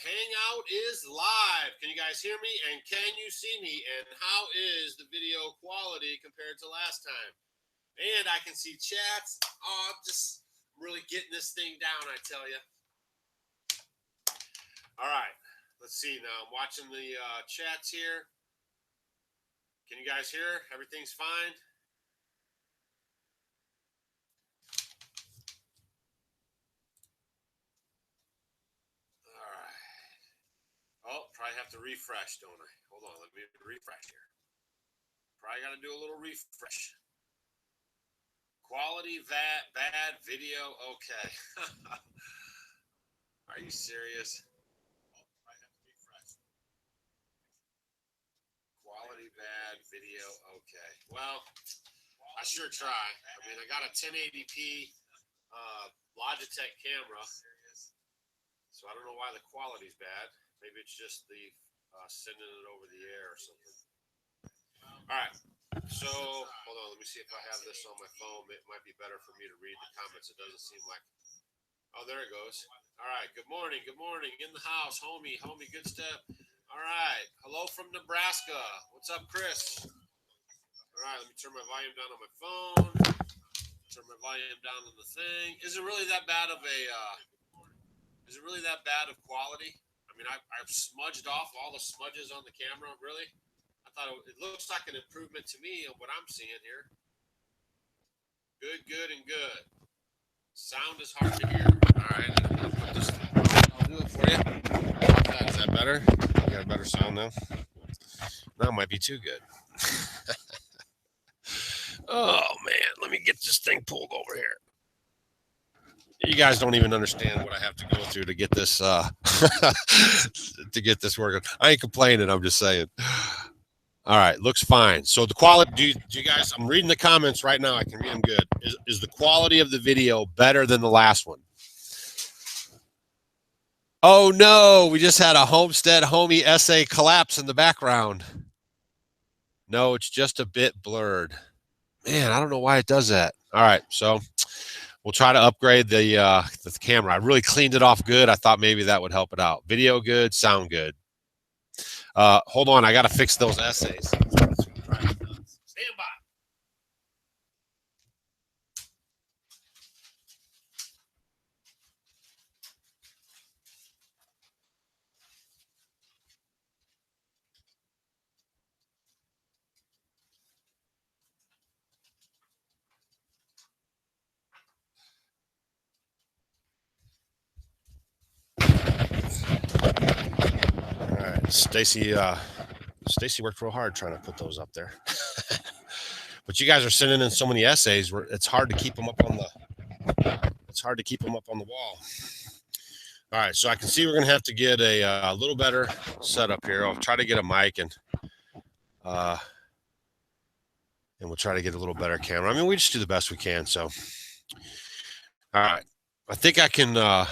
hangout is live. Can you guys hear me? And can you see me? And how is the video quality compared to last time? And I can see chats. Oh, I'm just really getting this thing down, I tell you. All right, let's see now. I'm watching the chats here. Can you guys hear? Everything's fine? All right. Oh, probably have to refresh, don't I? Hold on, let me refresh here. Probably got to do a little refresh. Quality, bad, video, okay. Are you serious? Oh, I have to refresh. Quality, bad, video, okay. Well, I sure try. I mean, I got a 1080p Logitech camera, so I don't know why the quality's bad. Maybe it's just the sending it over the air or something. All right. So, hold on. Let me see if I have this on my phone. It might be better for me to read the comments. It doesn't seem like... Oh, there it goes. All right. Good morning. Good morning. In the house. Homie. Good step. All right. Hello from Nebraska. What's up, Chris? All right. Let me turn my volume down on my phone. Turn my volume down on the thing. Is it really that bad of a... Is it really that bad of quality? I mean, I've smudged off all the smudges on the camera. Really? I thought it looks like an improvement to me of what I'm seeing here. Good, and good. Sound is hard to hear. All right, I'll put this thing. I'll do it for you. Is that better? You got a better sound now? That might be too good. Oh, man. Let me get this thing pulled over here. You guys don't even understand what I have to go through to get this to get this working. I ain't complaining. I'm just saying. All right, looks fine. So the quality, do you guys, I'm reading the comments right now. I can read them good. Is the quality of the video better than the last one? Oh, no, we just had a Homestead homie essay collapse in the background. No, it's just a bit blurred. Man, I don't know why it does that. All right, so we'll try to upgrade the camera. I really cleaned it off good. I thought maybe that would help it out. Video good, sound good. Hold on, I got to fix those essays. Stand by. All right, Stacy worked real hard trying to put those up there. But you guys are sending in so many essays, it's hard to keep them up on the wall. All right, so I can see we're gonna have to get a little better setup here. I'll try to get a mic and we'll try to get a little better camera. I mean, we just do the best we can. So, all right, I think I can.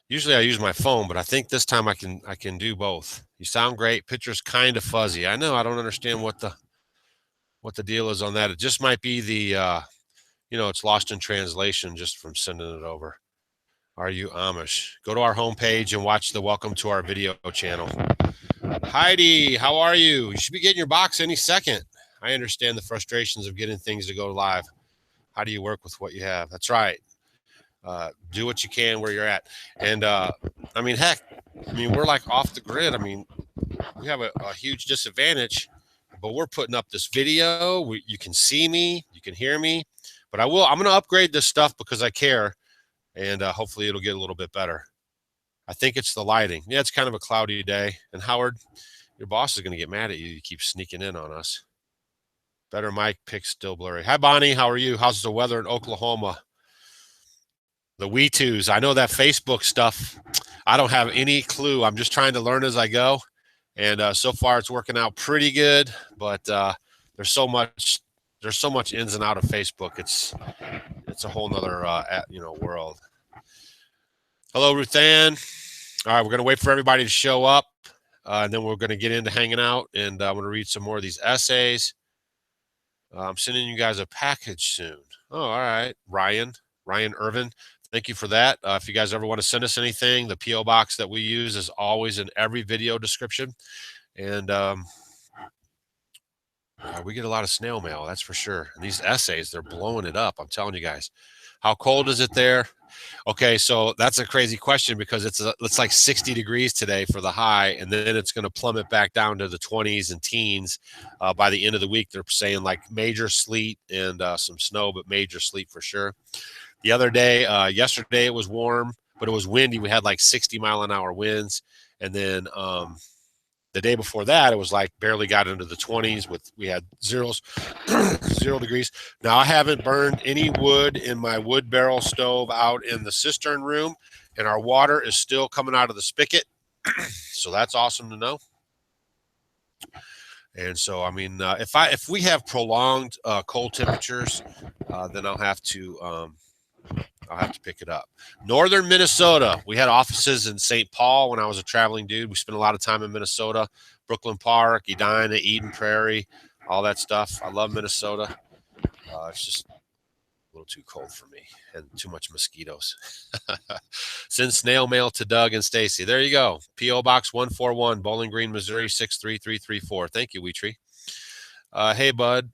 Usually I use my phone, but I think this time I can do both. You sound great. Picture's kind of fuzzy. I know. I don't understand what the deal is on that. It just might be the it's lost in translation just from sending it over. Are you Amish? Go to our homepage and watch the welcome to our video channel. Heidi, how are you? You should be getting your box any second. I understand the frustrations of getting things to go live. How do you work with what you have? That's right. Do what you can where you're at. And I mean, heck, we're like off the grid. I mean, we have a huge disadvantage, but we're putting up this video. You can see me, you can hear me, but I'm going to upgrade this stuff because I care, and hopefully it'll get a little bit better. I think it's the lighting. Yeah, it's kind of a cloudy day. And Howard, your boss is going to get mad at you. You keep sneaking in on us. Better mic, pic still blurry. Hi, Bonnie. How are you? How's the weather in Oklahoma? The We2s. I know that Facebook stuff. I don't have any clue. I'm just trying to learn as I go. And so far it's working out pretty good. But there's so much ins and out of Facebook. It's a whole nother world. Hello, Ruth Ann. All right, we're going to wait for everybody to show up. And then we're going to get into hanging out. And I'm going to read some more of these essays. I'm sending you guys a package soon. Oh, all right. Ryan Irvin. Thank you for that. If you guys ever want to send us anything, the P.O. box that we use is always in every video description. And we get a lot of snail mail, that's for sure. And these essays, they're blowing it up. I'm telling you guys. How cold is it there? Okay, so that's a crazy question because it's like 60 degrees today for the high, and then it's going to plummet back down to the 20s and teens by the end of the week. They're saying like major sleet and some snow, but major sleet for sure. The other day, yesterday, it was warm, but it was windy. We had like 60-mile-an-hour winds, and then the day before that, it was like barely got into the 20s. We had 0 degrees. Now, I haven't burned any wood in my wood barrel stove out in the cistern room, and our water is still coming out of the spigot. So that's awesome to know. And so, I mean, if we have prolonged cold temperatures, then I'll have to pick it up. Northern Minnesota. We had offices in St. Paul when I was a traveling dude. We spent a lot of time in Minnesota, Brooklyn Park, Edina, Eden Prairie, all that stuff. I love Minnesota. It's just a little too cold for me and too much mosquitoes. Send snail mail to Doug and Stacy. There you go. P.O. Box 141, Bowling Green, Missouri 63334. Thank you, Wheatree. Hey, bud.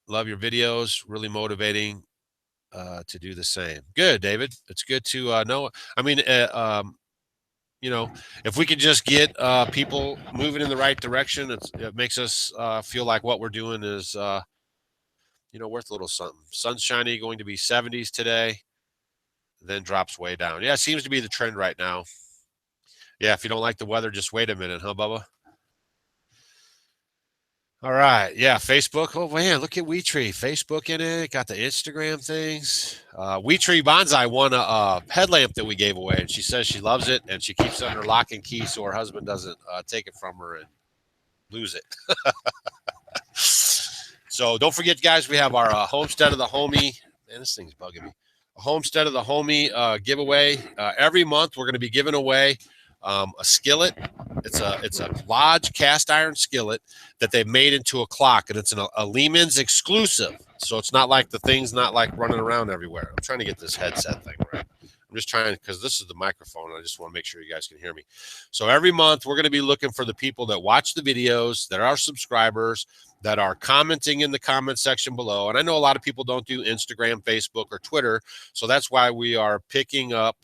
Love your videos. Really motivating. To do the same. Good, David. It's good to know. I mean, you know, if we could just get people moving in the right direction, it makes us feel like what we're doing is, you know, worth a little something. Sun's shiny, going to be 70s today, then drops way down. Yeah, it seems to be the trend right now. Yeah, if you don't like the weather, just wait a minute, huh, Bubba? All right. Yeah, Facebook. Oh, man, look at Wheatree. Facebook in it. Got the Instagram things. Wheatree Bonsai won a headlamp that we gave away, and she says she loves it, and she keeps it under lock and key so her husband doesn't take it from her and lose it. So don't forget, guys, we have our Homestead of the Homie. Man, this thing's bugging me. A Homestead of the Homie giveaway. Every month, we're going to be giving away a skillet. It's a Lodge cast iron skillet that they've made into a clock, and it's a Lehman's exclusive. So it's not like the thing's not like running around everywhere. I'm trying to get this headset thing right. I'm just trying, because this is the microphone, and I just want to make sure you guys can hear me. So every month, we're going to be looking for the people that watch the videos, that are subscribers, that are commenting in the comment section below. And I know a lot of people don't do Instagram, Facebook, or Twitter, so that's why we are picking up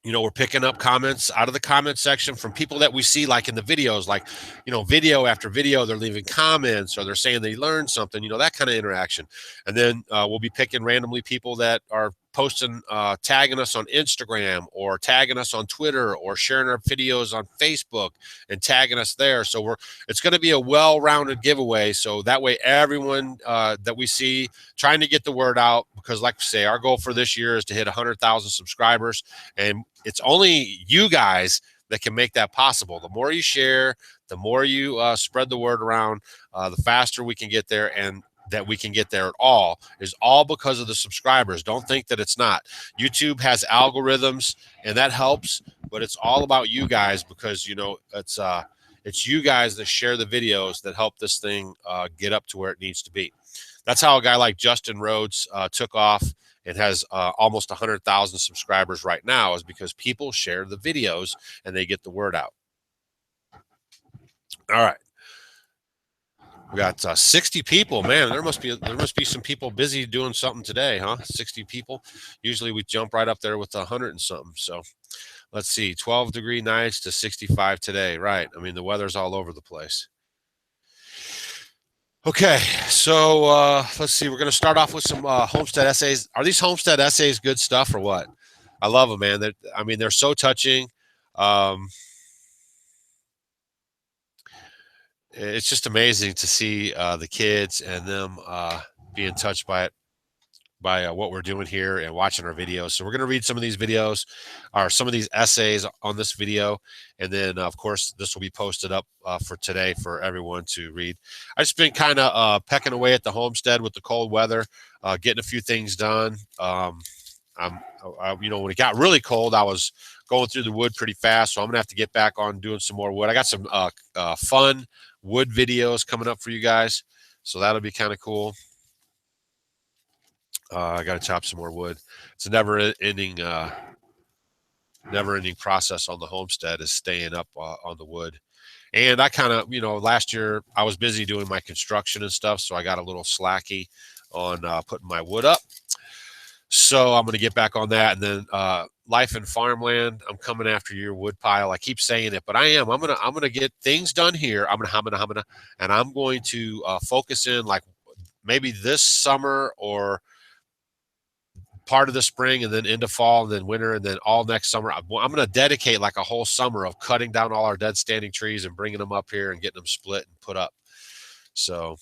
you know, we're picking up comments out of the comment section from people that we see like in the videos, like, you know, video after video, they're leaving comments or they're saying they learned something, you know, that kind of interaction. And then we'll be picking randomly people that are posting, tagging us on Instagram or tagging us on Twitter or sharing our videos on Facebook and tagging us there. So it's going to be a well-rounded giveaway. So that way, everyone that we see, trying to get the word out, because like I say, our goal for this year is to hit 100,000 subscribers, and it's only you guys that can make that possible. The more you share, the more you spread the word around, the faster we can get there, and that we can get there at all is all because of the subscribers. Don't think that it's not. YouTube has algorithms, and that helps, but it's all about you guys, because, you know, it's you guys that share the videos that help this thing get up to where it needs to be. That's how a guy like Justin Rhodes took off and has almost 100,000 subscribers right now, is because people share the videos and they get the word out. All right. We got 60 people. Man, there must be some people busy doing something today, huh? 60 people. Usually we jump right up there with 100 and something. So let's see, 12-degree nights to 65 today. Right. I mean, the weather's all over the place. Okay, so let's see. We're going to start off with some Homestead essays. Are these Homestead essays good stuff or what? I love them, man. I mean, they're so touching. It's just amazing to see the kids and them being touched by it, by what we're doing here and watching our videos. So we're going to read some of these videos, or some of these essays on this video. And then, of course, this will be posted up for today for everyone to read. I've just been kind of pecking away at the homestead with the cold weather, getting a few things done. You know, when it got really cold, I was going through the wood pretty fast. So I'm going to have to get back on doing some more wood. I got some fun wood videos coming up for you guys. So that'll be kind of cool. I got to chop some more wood. It's a never-ending process on the homestead is staying up on the wood. And I kind of, last year I was busy doing my construction and stuff, so I got a little slacky on putting my wood up. So I'm going to get back on that. And then life and farmland, I'm coming after your wood pile. I keep saying it, but I am. I'm gonna get things done here. I'm gonna, and I'm going to focus in like maybe this summer or part of the spring and then into fall and then winter and then all next summer. I'm going to dedicate like a whole summer of cutting down all our dead standing trees and bringing them up here and getting them split and put up. So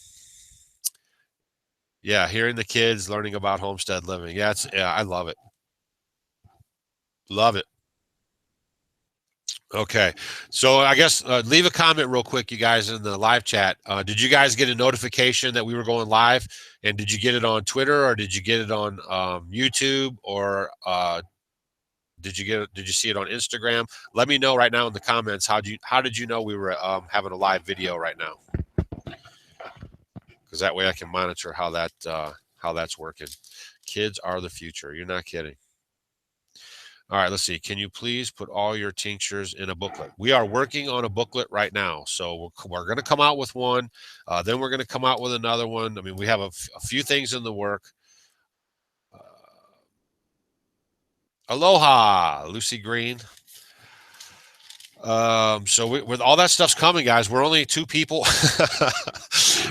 yeah, hearing the kids learning about homestead living. Yeah, I love it. Love it. Okay. So I guess leave a comment real quick, you guys, in the live chat. Did you guys get a notification that we were going live? And did you get it on Twitter or did you get it on YouTube or did you see it on Instagram? Let me know right now in the comments. How did you know we were having a live video right now? Because that way I can monitor how that's working. Kids are the future. You're not kidding. All right, let's see. Can you please put all your tinctures in a booklet? We are working on a booklet right now. So we're going to come out with one. Then we're going to come out with another one. I mean, we have a few things in the work. Aloha, Lucy Green. So with all that stuff's coming, guys, we're only two people.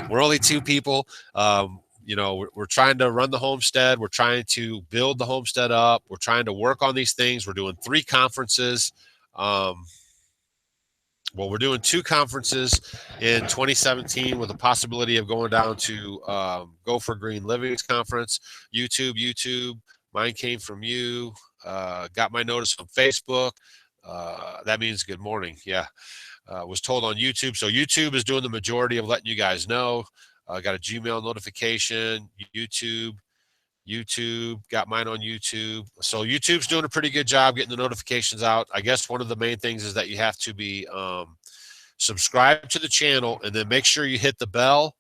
We're only two people. We're trying to run the homestead. We're trying to build the homestead up. We're trying to work on these things. We're doing 3 conferences. Well, we're doing 2 conferences in 2017 with a possibility of going down to Go for Green Living's conference. YouTube. Mine came from you. Got my notice from Facebook. That means good morning. Yeah. Was told on YouTube. So YouTube is doing the majority of letting you guys know. Got a Gmail notification. YouTube, got mine on YouTube. So YouTube's doing a pretty good job getting the notifications out. I guess one of the main things is that you have to be subscribe to the channel and then make sure you hit the bell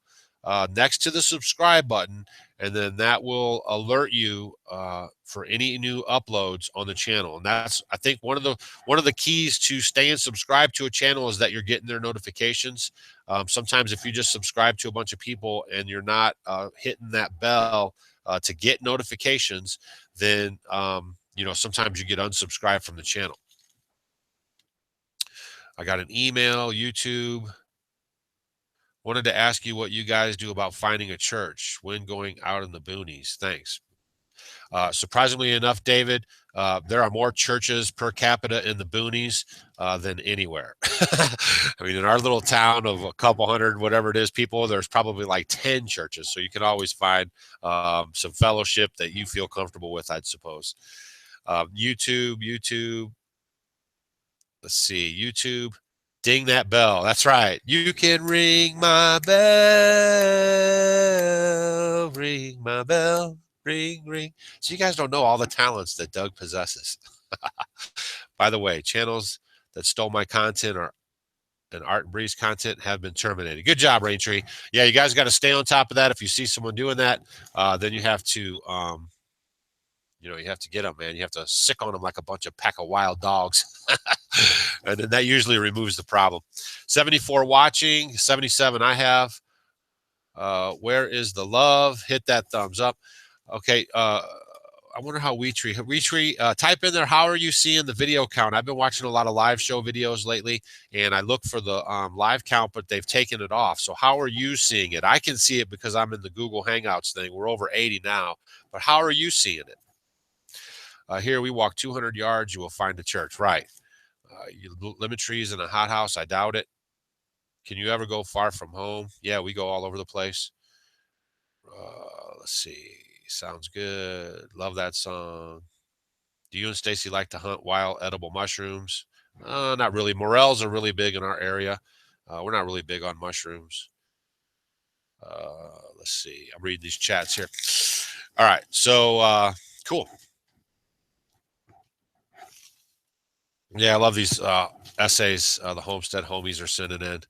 next to the subscribe button, and then that will alert you for any new uploads on the channel. And that's, I think, one of the keys to staying subscribed to a channel is that you're getting their notifications. Sometimes if you just subscribe to a bunch of people and you're not hitting that bell to get notifications, then sometimes you get unsubscribed from the channel. I got an email, YouTube. Wanted to ask you what you guys do about finding a church when going out in the boonies. Thanks. Surprisingly enough, David, there are more churches per capita in the boonies than anywhere. I mean, in our little town of a couple hundred, whatever it is, people, there's probably like 10 churches. So you can always find some fellowship that you feel comfortable with, I'd suppose. YouTube. Let's see, YouTube. Ding that bell. That's right. You can ring my bell. Ring my bell. Ring. So you guys don't know all the talents that Doug possesses. By the way, channels that stole my content and Art and Breeze content have been terminated. Good job, Raintree. Yeah, you guys got to stay on top of that. If you see someone doing that, then you have to you have to get them, man. You have to sick on them like a bunch of pack of wild dogs. And then that usually removes the problem. 74 watching, 77 I have. Where is the love? Hit that thumbs up. Okay. I wonder how WeTree, type in there, how are you seeing the video count? I've been watching a lot of live show videos lately, and I look for the live count, but they've taken it off. So how are you seeing it? I can see it because I'm in the Google Hangouts thing. We're over 80 now, but how are you seeing it? Here we walk 200 yards, you will find a church. Right. Lemon trees in a hothouse, I doubt it. Can you ever go far from home? Yeah, we go all over the place. Let's see. Sounds good. Love that song. Do you and Stacy like to hunt wild edible mushrooms? Not really. Morels are really big in our area. We're not really big on mushrooms. Let's see. I'm reading these chats here. All right. So cool. Yeah, I love these essays the Homestead homies are sending in.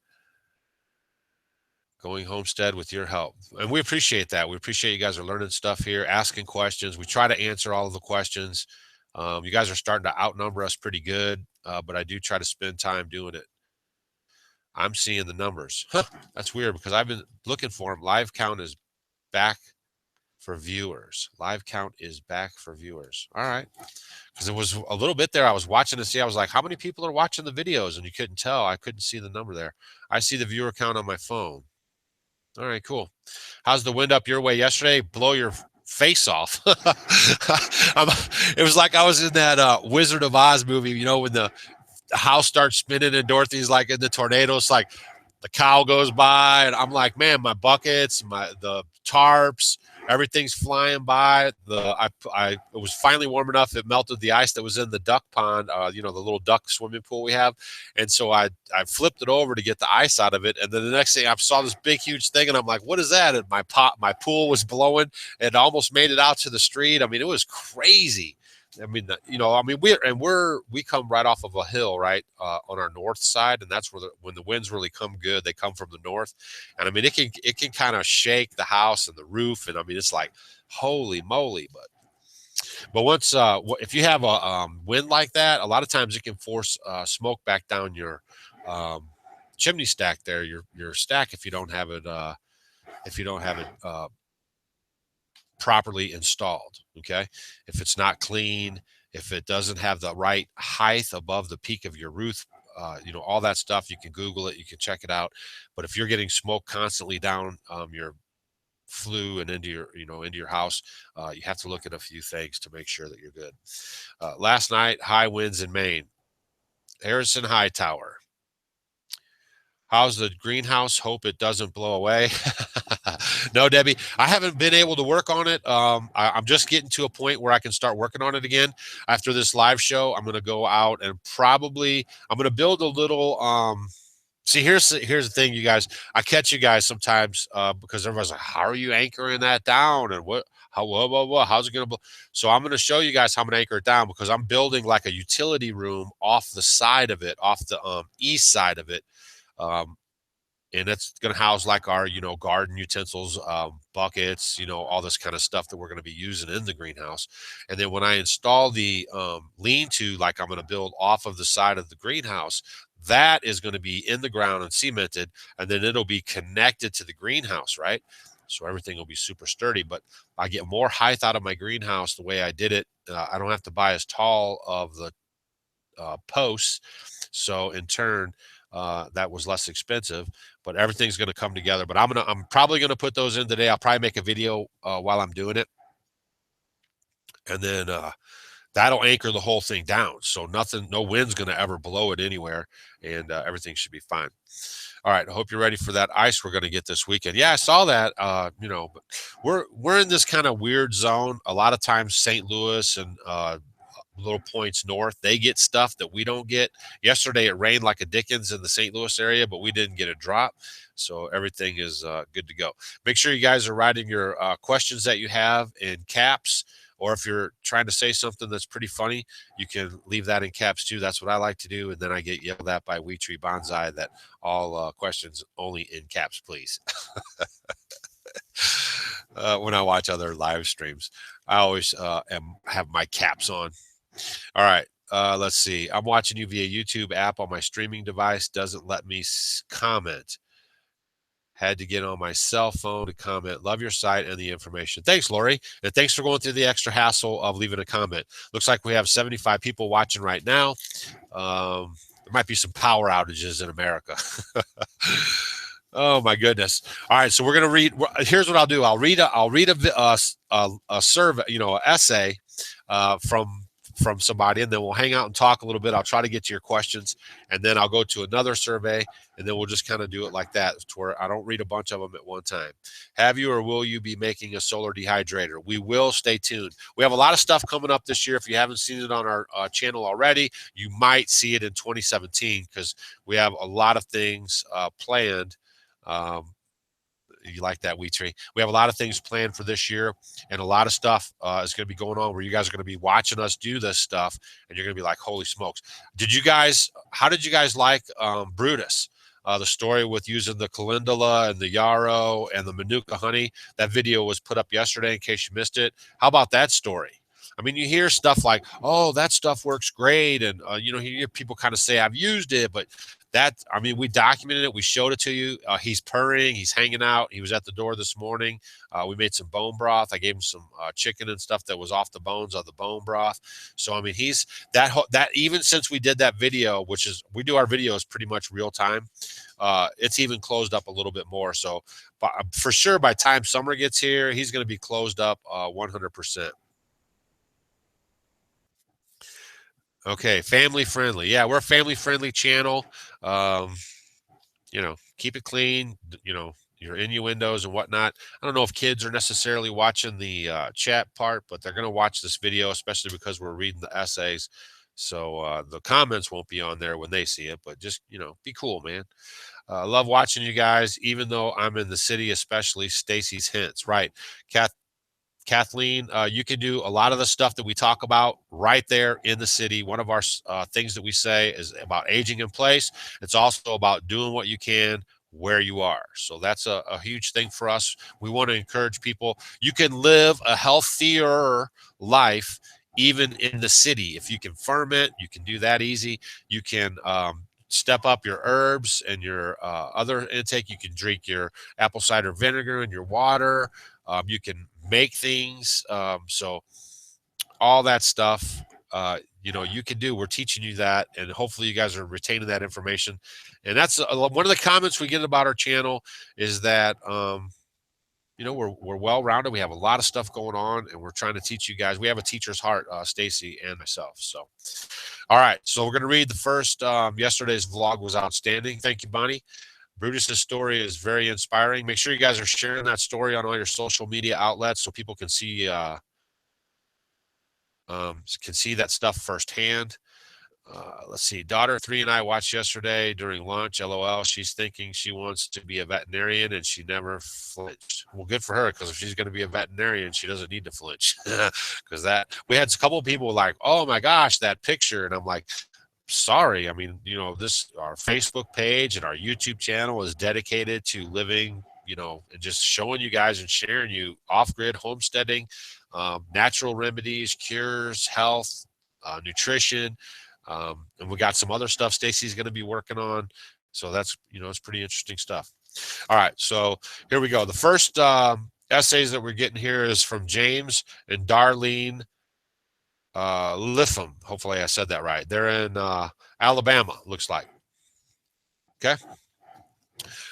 Going Homestead with your help. And we appreciate that. We appreciate you guys are learning stuff here, asking questions. We try to answer all of the questions. You guys are starting to outnumber us pretty good, but I do try to spend time doing it. I'm seeing the numbers. Huh, that's weird because I've been looking for them. Live count is back for viewers. Live count is back for viewers. All right. Because it was a little bit there. I was watching to see. I was like, how many people are watching the videos? And you couldn't tell. I couldn't see the number there. I see the viewer count on my phone. All right, cool. How's the wind up your way yesterday? Blow your face off. It was like I was in that Wizard of Oz movie, you know, when the house starts spinning and Dorothy's like in the tornado. It's like the cow goes by and I'm like, man, my buckets, the tarps, everything's flying by. It was finally warm enough. It melted the ice that was in the duck pond, you know, the little duck swimming pool we have. And so I flipped it over to get the ice out of it. And then the next thing I saw this big, huge thing and I'm like, what is that? And my pool was blowing and almost made it out to the street. I mean, it was crazy. I mean, you know, I mean, we come right off of a hill, right, on our north side, and that's where when the winds really come good, they come from the north, and I mean, it can kind of shake the house and the roof, and I mean, it's like holy moly, but once if you have a wind like that, a lot of times it can force smoke back down your chimney stack there, your stack if you don't have it properly installed. Okay, if it's not clean, if it doesn't have the right height above the peak of your roof, you know, all that stuff, you can Google it, you can check it out. But if you're getting smoke constantly down your flue and into your house, you have to look at a few things to make sure that you're good. Last night, high winds in Maine. Harrison Hightower. How's the greenhouse? Hope it doesn't blow away. No, Debbie, I haven't been able to work on it. I'm just getting to a point where I can start working on it again. After this live show, I'm going to go out and I'm going to build a little. See, here's the thing, you guys. I catch you guys sometimes because everyone's like, "How are you anchoring that down?" And how's it going to blow? So I'm going to show you guys how I'm going to anchor it down because I'm building like a utility room off the side of it, off the east side of it. And it's going to house like our, you know, garden utensils, buckets, you know, all this kind of stuff that we're going to be using in the greenhouse. And then when I install the lean-to, like I'm going to build off of the side of the greenhouse, that is going to be in the ground and cemented, and then it'll be connected to the greenhouse, right? So everything will be super sturdy, but I get more height out of my greenhouse the way I did it. I don't have to buy as tall of the posts. So in turn, that was less expensive, but everything's going to come together. But I'm probably going to put those in today. I'll probably make a video while I'm doing it, and then that'll anchor the whole thing down. So no wind's going to ever blow it anywhere, and everything should be fine. All right, I hope you're ready for that ice we're going to get this weekend. Yeah, I saw that. You know, but we're in this kind of weird zone. A lot of times, St. Louis and little points north, they get stuff that we don't get. Yesterday, it rained like a Dickens in the St. Louis area, but we didn't get a drop. So everything is good to go. Make sure you guys are writing your questions that you have in caps, or if you're trying to say something that's pretty funny, you can leave that in caps too. That's what I like to do. And then I get yelled at by We Tree Bonsai that all questions only in caps, please. When I watch other live streams, I always have my caps on. All right. Let's see. I'm watching you via YouTube app on my streaming device. Doesn't let me comment. Had to get on my cell phone to comment. Love your site and the information. Thanks, Lori. And thanks for going through the extra hassle of leaving a comment. Looks like we have 75 people watching right now. There might be some power outages in America. Oh my goodness! All right, so we're gonna read. Here's what I'll do. I'll read a survey, you know, an essay from somebody, and then we'll hang out and talk a little bit. I'll try to get to your questions, and then I'll go to another survey, and then we'll just kind of do it like that, to where I don't read a bunch of them at one time. Have you or will you be making a solar dehydrator? We will. Stay tuned. We have a lot of stuff coming up this year. If you haven't seen it on our channel already, you might see it in 2017 because we have a lot of things planned. You like that, Wheat Tree? We have a lot of things planned for this year, and a lot of stuff is going to be going on where you guys are going to be watching us do this stuff, and you're going to be like, holy smokes. How did you guys like Brutus? the story with using the calendula and the yarrow and the Manuka honey. That video was put up yesterday in case you missed it. How about that story? I mean, you hear stuff like, "Oh, that stuff works great," and you hear people kind of say, "I've used it," but I mean, we documented it. We showed it to you. He's purring. He's hanging out. He was at the door this morning. We made some bone broth. I gave him some chicken and stuff that was off the bones of the bone broth. So I mean, he's that even since we did that video, which is we do our videos pretty much real time. It's even closed up a little bit more. So for sure, by time summer gets here, he's going to be closed up 100%. Okay, family friendly. Yeah, we're a family friendly channel. Um, keep it clean. Your innuendos and whatnot. I don't know if kids are necessarily watching the chat part, but they're going to watch this video, especially because we're reading the essays. So the comments won't be on there when they see it, but just, be cool, man. Love watching you guys, even though I'm in the city, especially Stacy's hints. Right. Kathleen, you can do a lot of the stuff that we talk about right there in the city. One of our things that we say is about aging in place. It's also about doing what you can where you are. So that's a huge thing for us. We want to encourage people. You can live a healthier life even in the city. If you can ferment, you can do that easy. You can step up your herbs and your other intake. You can drink your apple cider vinegar in your water. You can make things. So all that stuff, you can do. We're teaching you that, and hopefully you guys are retaining that information. And that's one of the comments we get about our channel is that, we're well-rounded. We have a lot of stuff going on, and we're trying to teach you guys. We have a teacher's heart, Stacy and myself. So, all right. So we're going to read the first. Yesterday's vlog was outstanding. Thank you, Bonnie. Brutus's story is very inspiring. Make sure you guys are sharing that story on all your social media outlets so people can see that stuff firsthand. Let's see. Daughter 3 and I watched yesterday during lunch. LOL. She's thinking she wants to be a veterinarian and she never flinched. Well, good for her, because if she's going to be a veterinarian, she doesn't need to flinch. Because we had a couple of people like, "Oh my gosh, that picture," and I'm like, sorry. I mean, our Facebook page and our YouTube channel is dedicated to living, and just showing you guys and sharing you off-grid homesteading, natural remedies, cures, health, nutrition. And we got some other stuff Stacy's going to be working on. So that's, it's pretty interesting stuff. All right. So here we go. The first essays that we're getting here is from James and Darlene Liffam. Hopefully I said that right. They're in Alabama, looks like. Okay.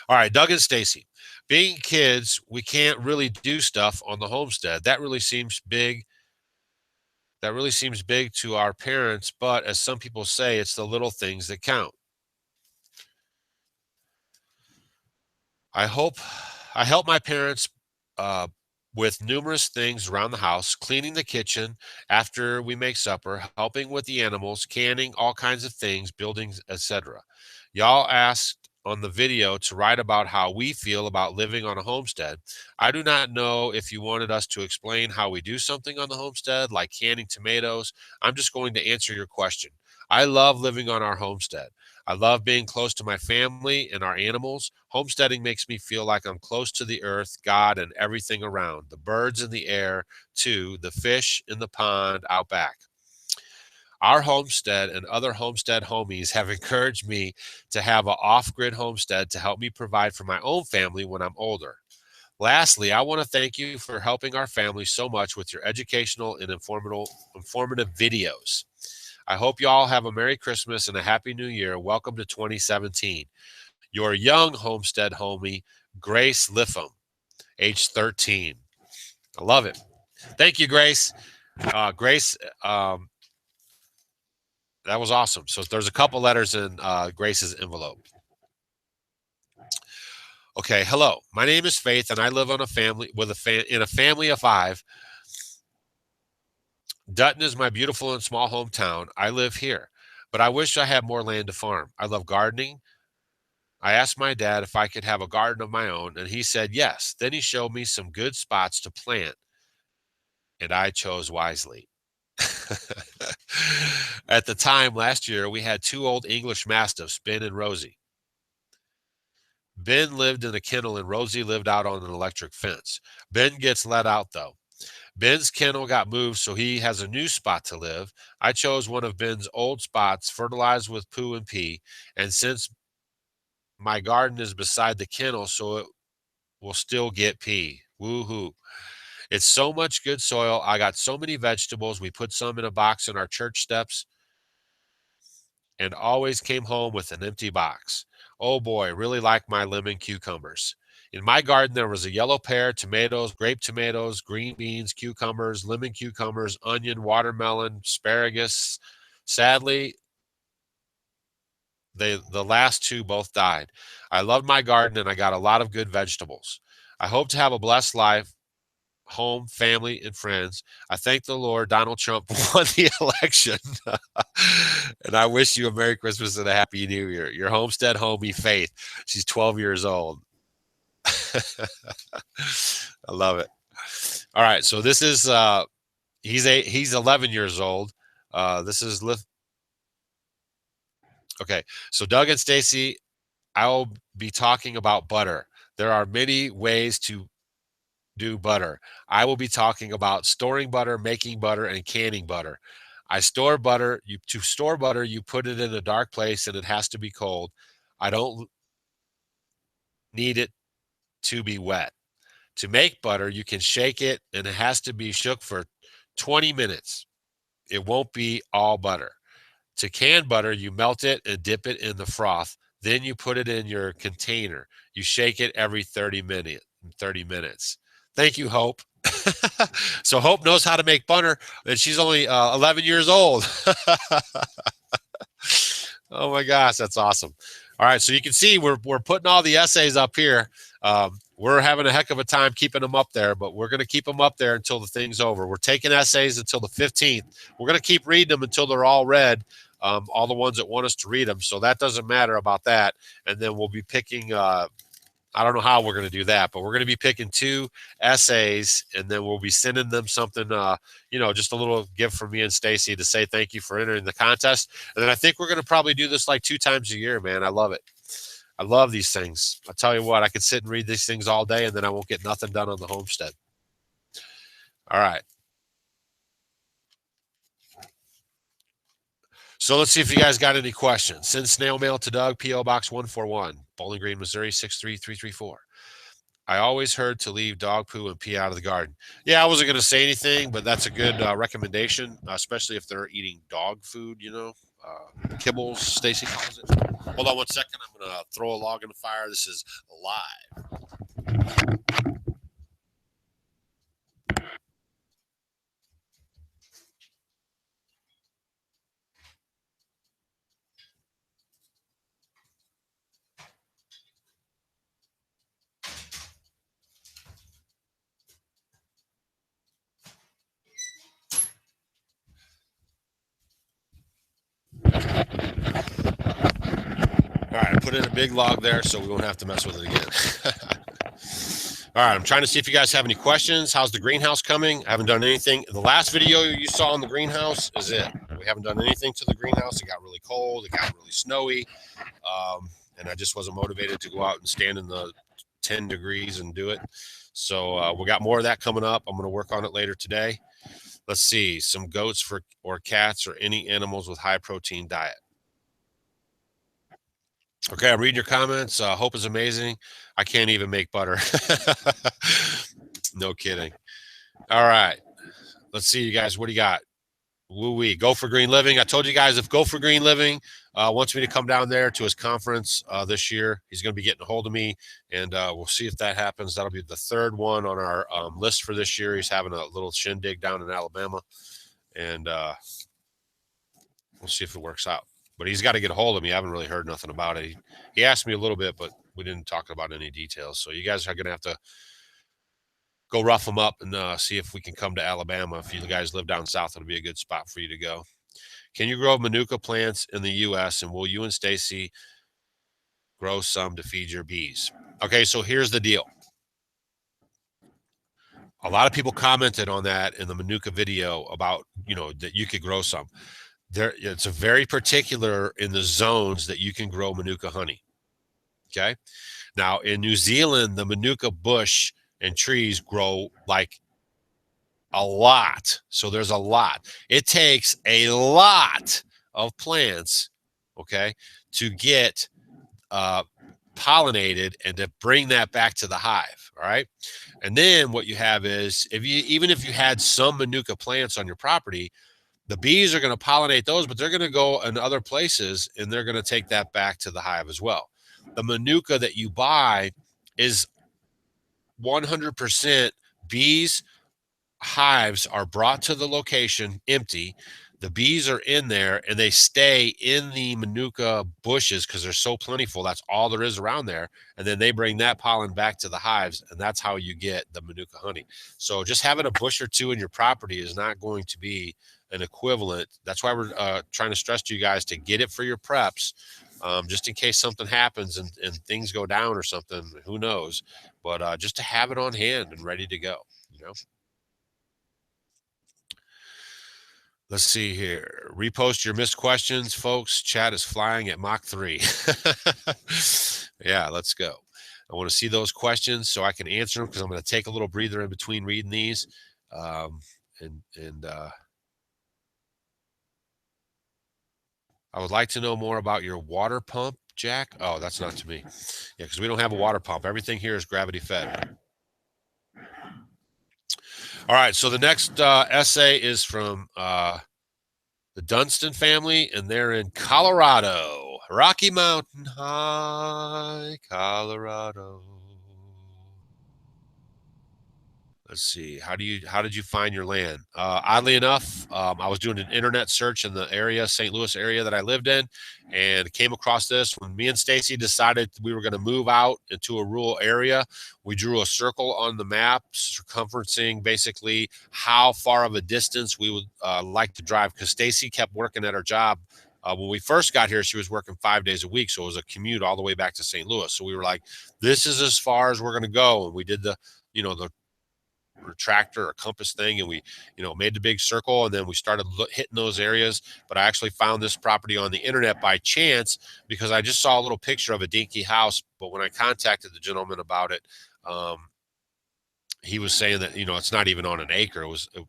All right, Doug and Stacy. Being kids, we can't really do stuff on the homestead. That really seems big. That really seems big to our parents, but as some people say, it's the little things that count. I help my parents with numerous things around the house, cleaning the kitchen after we make supper, helping with the animals, canning, all kinds of things, buildings, etc. Y'all asked on the video to write about how we feel about living on a homestead. I do not know if you wanted us to explain how we do something on the homestead, like canning tomatoes. I'm just going to answer your question. I love living on our homestead. I love being close to my family and our animals. Homesteading makes me feel like I'm close to the earth, God, and everything around, the birds in the air, too, the fish in the pond out back. Our homestead and other homestead homies have encouraged me to have an off-grid homestead to help me provide for my own family when I'm older. Lastly, I want to thank you for helping our family so much with your educational and informative videos. I hope you all have a Merry Christmas and a Happy New Year. Welcome to 2017. Your young homestead homie, Grace Liffam, age 13. I love it. Thank you, Grace. Grace, that was awesome. So there's a couple letters in Grace's envelope. Okay, hello. My name is Faith, and I live on a family in a family of 5. Dutton is my beautiful and small hometown. I live here, but I wish I had more land to farm. I love gardening. I asked my dad if I could have a garden of my own, and he said yes. Then he showed me some good spots to plant, and I chose wisely. At the time last year, we had 2 old English Mastiffs, Ben and Rosie. Ben lived in a kennel and Rosie lived out on an electric fence. Ben gets let out though. Ben's kennel got moved, so he has a new spot to live. I chose one of Ben's old spots, fertilized with poo and pee, and since my garden is beside the kennel, so it will still get pee. Woohoo. It's so much good soil. I got so many vegetables. We put some in a box in our church steps and always came home with an empty box. Oh boy, really like my lemon cucumbers. In my garden, there was a yellow pear, tomatoes, grape tomatoes, green beans, cucumbers, lemon cucumbers, onion, watermelon, asparagus. Sadly, the last two both died. I loved my garden and I got a lot of good vegetables. I hope to have a blessed life, home, family, and friends. I thank the Lord Donald Trump won the election. And I wish you a Merry Christmas and a Happy New Year. Your Homestead homie, Faith. She's 12 years old. I love it. All right, so this is he's 11 years old. This is okay. So Doug and Stacy, I'll be talking about butter. There are many ways to do butter. I will be talking about storing butter, making butter, and canning butter. I store butter. To store butter, you put it in a dark place and it has to be cold. I don't need it to be wet. To make butter, you can shake it and it has to be shook for 20 minutes. It won't be all butter. To can butter, you melt it and dip it in the froth. Then you put it in your container. You shake it every 30 minutes. Thank you, Hope. So Hope knows how to make butter, and she's only 11 years old. Oh my gosh, that's awesome. All right, so you can see we're putting all the essays up here. We're having a heck of a time keeping them up there, but we're going to keep them up there until the thing's over. We're taking essays until the 15th. We're going to keep reading them until they're all read, all the ones that want us to read them. So that doesn't matter about that. And then we'll be picking I don't know how we're going to do that, but we're going to be picking 2 essays, and then we'll be sending them something, just a little gift from me and Stacy to say thank you for entering the contest. And then I think we're going to probably do this like 2 times a year, man. I love it. I love these things. I tell you what, I could sit and read these things all day, and then I won't get nothing done on the homestead. All right. So let's see if you guys got any questions. Send snail mail to Doug, P.O. Box 141, Bowling Green, Missouri 63334. I always heard to leave dog poo and pee out of the garden. Yeah, I wasn't going to say anything, but that's a good recommendation, especially if they're eating dog food, kibbles, Stacy calls it. Hold on one second. I'm going to throw a log in the fire. This is live. All right, I put in a big log there so we won't have to mess with it again. All right, I'm trying to see if you guys have any questions. How's the greenhouse coming? I haven't done anything. The last video you saw in the greenhouse is it. We haven't done anything to the greenhouse. It got really cold. It got really snowy. And I just wasn't motivated to go out and stand in the 10 degrees and do it. So we got more of that coming up. I'm going to work on it later today. Let's see, some goats or cats or any animals with high protein diet. Okay, I'm reading your comments. Hope is amazing. I can't even make butter. No kidding. All right. Let's see, you guys. What do you got? Woo-wee. Go for Green Living. I told you guys if Go for Green Living wants me to come down there to his conference this year, he's going to be getting a hold of me, and we'll see if that happens. That'll be the 3rd one on our list for this year. He's having a little shindig down in Alabama, and we'll see if it works out. But he's got to get a hold of me. I haven't really heard nothing about it. He asked me a little bit, but we didn't talk about any details. So you guys are going to have to go rough them up and see if we can come to Alabama. If you guys live down south, it'll be a good spot for you to go. Can you grow Manuka plants in the U.S., and will you and Stacy grow some to feed your bees? Okay, so here's the deal. A lot of people commented on that in the Manuka video about, that you could grow some. It's a very particular in the zones that you can grow Manuka honey. Okay. Now in New Zealand, the Manuka bush and trees grow like a lot. So there's a lot. It takes a lot of plants, okay, to get pollinated and to bring that back to the hive. All right. And then what you have is even if you had some Manuka plants on your property, the bees are going to pollinate those, but they're going to go in other places and they're going to take that back to the hive as well. The Manuka that you buy is 100% bees. Hives are brought to the location empty. The bees are in there and they stay in the Manuka bushes because they're so plentiful. That's all there is around there. And then they bring that pollen back to the hives, and that's how you get the Manuka honey. So just having a bush or two in your property is not going to be an equivalent. That's why we're trying to stress to you guys to get it for your preps, just in case something happens and things go down or something. Who knows? But just to have it on hand and ready to go, you know. Let's see here. Repost your missed questions, folks. Chat is flying at Mach 3. Yeah, let's go. I want to see those questions so I can answer them because I'm going to take a little breather in between reading these. I would like to know more about your water pump, Jack. Oh, that's not to me. Yeah, because we don't have a water pump. Everything here is gravity fed. All right, so the next essay is from the Dunstan family, and they're in Colorado, Rocky Mountain High, Colorado. Let's see. How did you find your land? Oddly enough, I was doing an internet search in the area, St. Louis area that I lived in, and came across this when me and Stacy decided we were going to move out into a rural area. We drew a circle on the map, circumferencing basically how far of a distance we would like to drive. Because Stacy kept working at her job. When we first got here, she was working 5 days a week, so it was a commute all the way back to St. Louis. So we were like, "This is as far as we're going to go," and we did the retractor or compass thing, and we made the big circle, and then we started hitting those areas. But I actually found this property on the internet by chance because I just saw a little picture of a dinky house. But when I contacted the gentleman about it, he was saying that it's not even on an acre.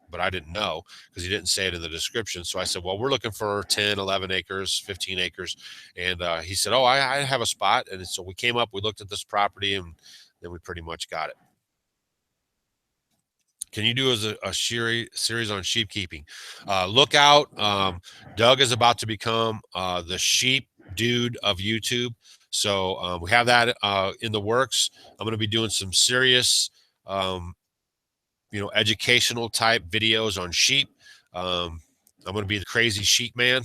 But I didn't know because he didn't say it in the description. So I said, well, we're looking for 10, 11 acres, 15 acres. And he said, oh, I have a spot. And so we came up, we looked at this property, and then we pretty much got it. Can you do a series on sheep keeping? Look out. Doug is about to become the sheep dude of YouTube. So we have that in the works. I'm going to be doing some serious, educational type videos on sheep. I'm going to be the crazy sheep man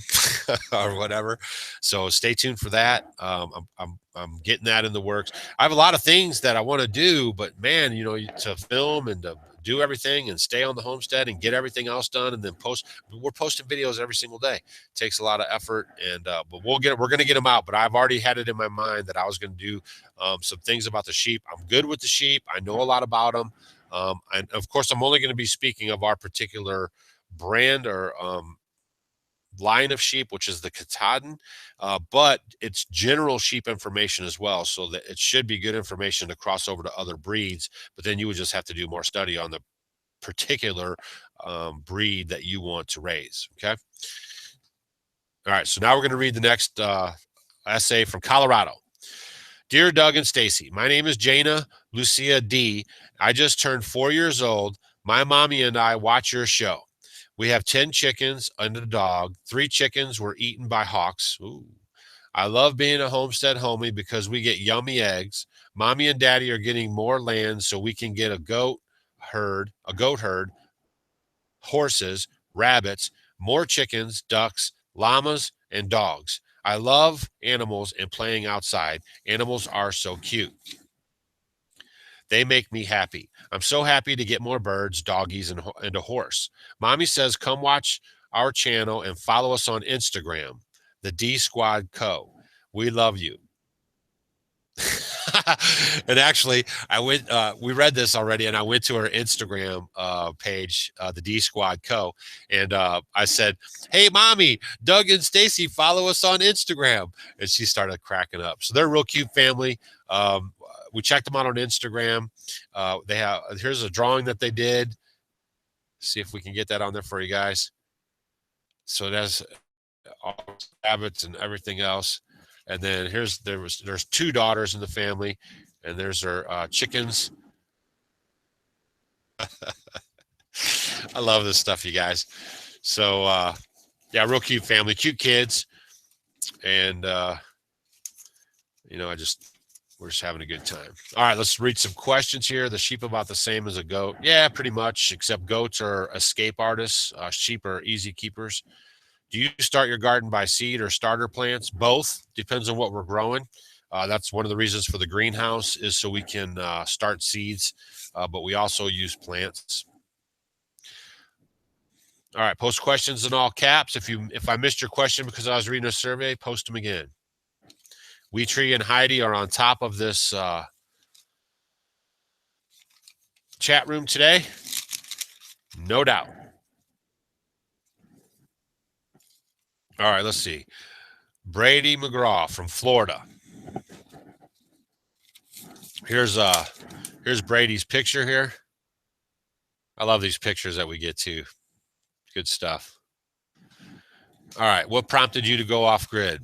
or whatever. So stay tuned for that. I'm getting that in the works. I have a lot of things that I want to do, but man, to film and to do everything and stay on the homestead and get everything else done and then post. We're posting videos every single day. It takes a lot of effort, and but we're going to get them out. But I've already had it in my mind that I was going to do some things about the sheep. I'm good with the sheep. I know a lot about them. And of course, I'm only going to be speaking of our particular brand or line of sheep, which is the Katahdin, but it's general sheep information as well, so that it should be good information to cross over to other breeds. But then you would just have to do more study on the particular breed that you want to raise. Okay. All right. So now we're going to read the next essay from Colorado. Dear Doug and Stacy, my name is Jana Lucia D. I just turned 4 years old. My mommy and I watch your show. We have 10 chickens and a dog. 3 chickens were eaten by hawks. Ooh. I love being a homestead homie because we get yummy eggs. Mommy and daddy are getting more land so we can get a goat herd, horses, rabbits, more chickens, ducks, llamas, and dogs. I love animals and playing outside. Animals are so cute. They make me happy. I'm so happy to get more birds, doggies, and a horse. Mommy says, come watch our channel and follow us on Instagram, the D Squad Co. We love you. And actually, I went. We read this already, and I went to her Instagram page, the D Squad Co. And I said, "Hey, mommy, Doug and Stacy, follow us on Instagram." And she started cracking up. So they're a real cute family. we checked them out on Instagram. They have, here's a drawing that they did. See if we can get that on there for you guys. So it has all rabbits and everything else. And then there's 2 daughters in the family, and there's their chickens. I love this stuff, you guys. So yeah, real cute family, cute kids, and we're just having a good time. All right, let's read some questions here. The sheep about the same as a goat? Yeah, pretty much, except goats are escape artists. Sheep are easy keepers. Do you start your garden by seed or starter plants? Both. Depends on what we're growing. That's one of the reasons for the greenhouse, is so we can start seeds, but we also use plants. All right, post questions in all caps. If I missed your question because I was reading a survey, post them again. We Tree and Heidi are on top of this chat room today, no doubt. All right, let's see. Brady McGraw from Florida. Here's Brady's picture here. I love these pictures that we get to. Good stuff. All right, what prompted you to go off grid?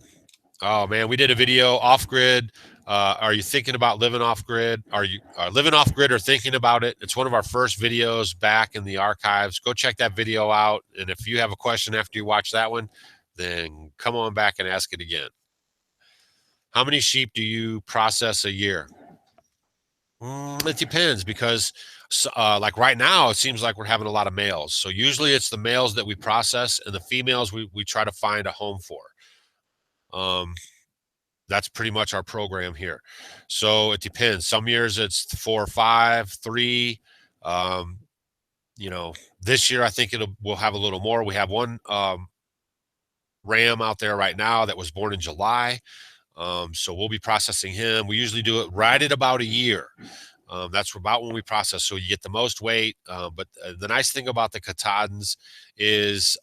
Oh man, we did a video off grid. Are you thinking about living off grid? Are you living off grid or thinking about it? It's one of our first videos back in the archives. Go check that video out. And if you have a question after you watch that one, then come on back and ask it again. How many sheep do you process a year? It depends, because like right now, it seems like we're having a lot of males. So usually it's the males that we process, and the females we try to find a home for. That's pretty much our program here. So it depends. Some years it's 4 or 5, 3. This year I think we'll have a little more. We have one ram out there right now that was born in July. So we'll be processing him. We usually do it right at about a year. That's about when we process, so you get the most weight. But the nice thing about the Katahdins is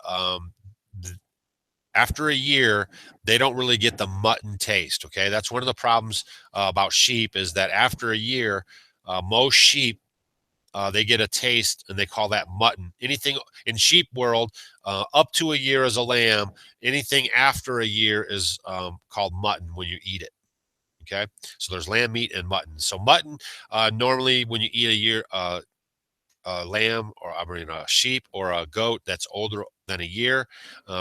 after a year, they don't really get the mutton taste. Okay, that's one of the problems about sheep, is that after a year, most sheep they get a taste, and they call that mutton. Anything in sheep world up to a year is a lamb. Anything after a year is called mutton when you eat it. Okay, so there's lamb meat and mutton. So mutton, normally when you eat a lamb, or a sheep or a goat that's older than a year,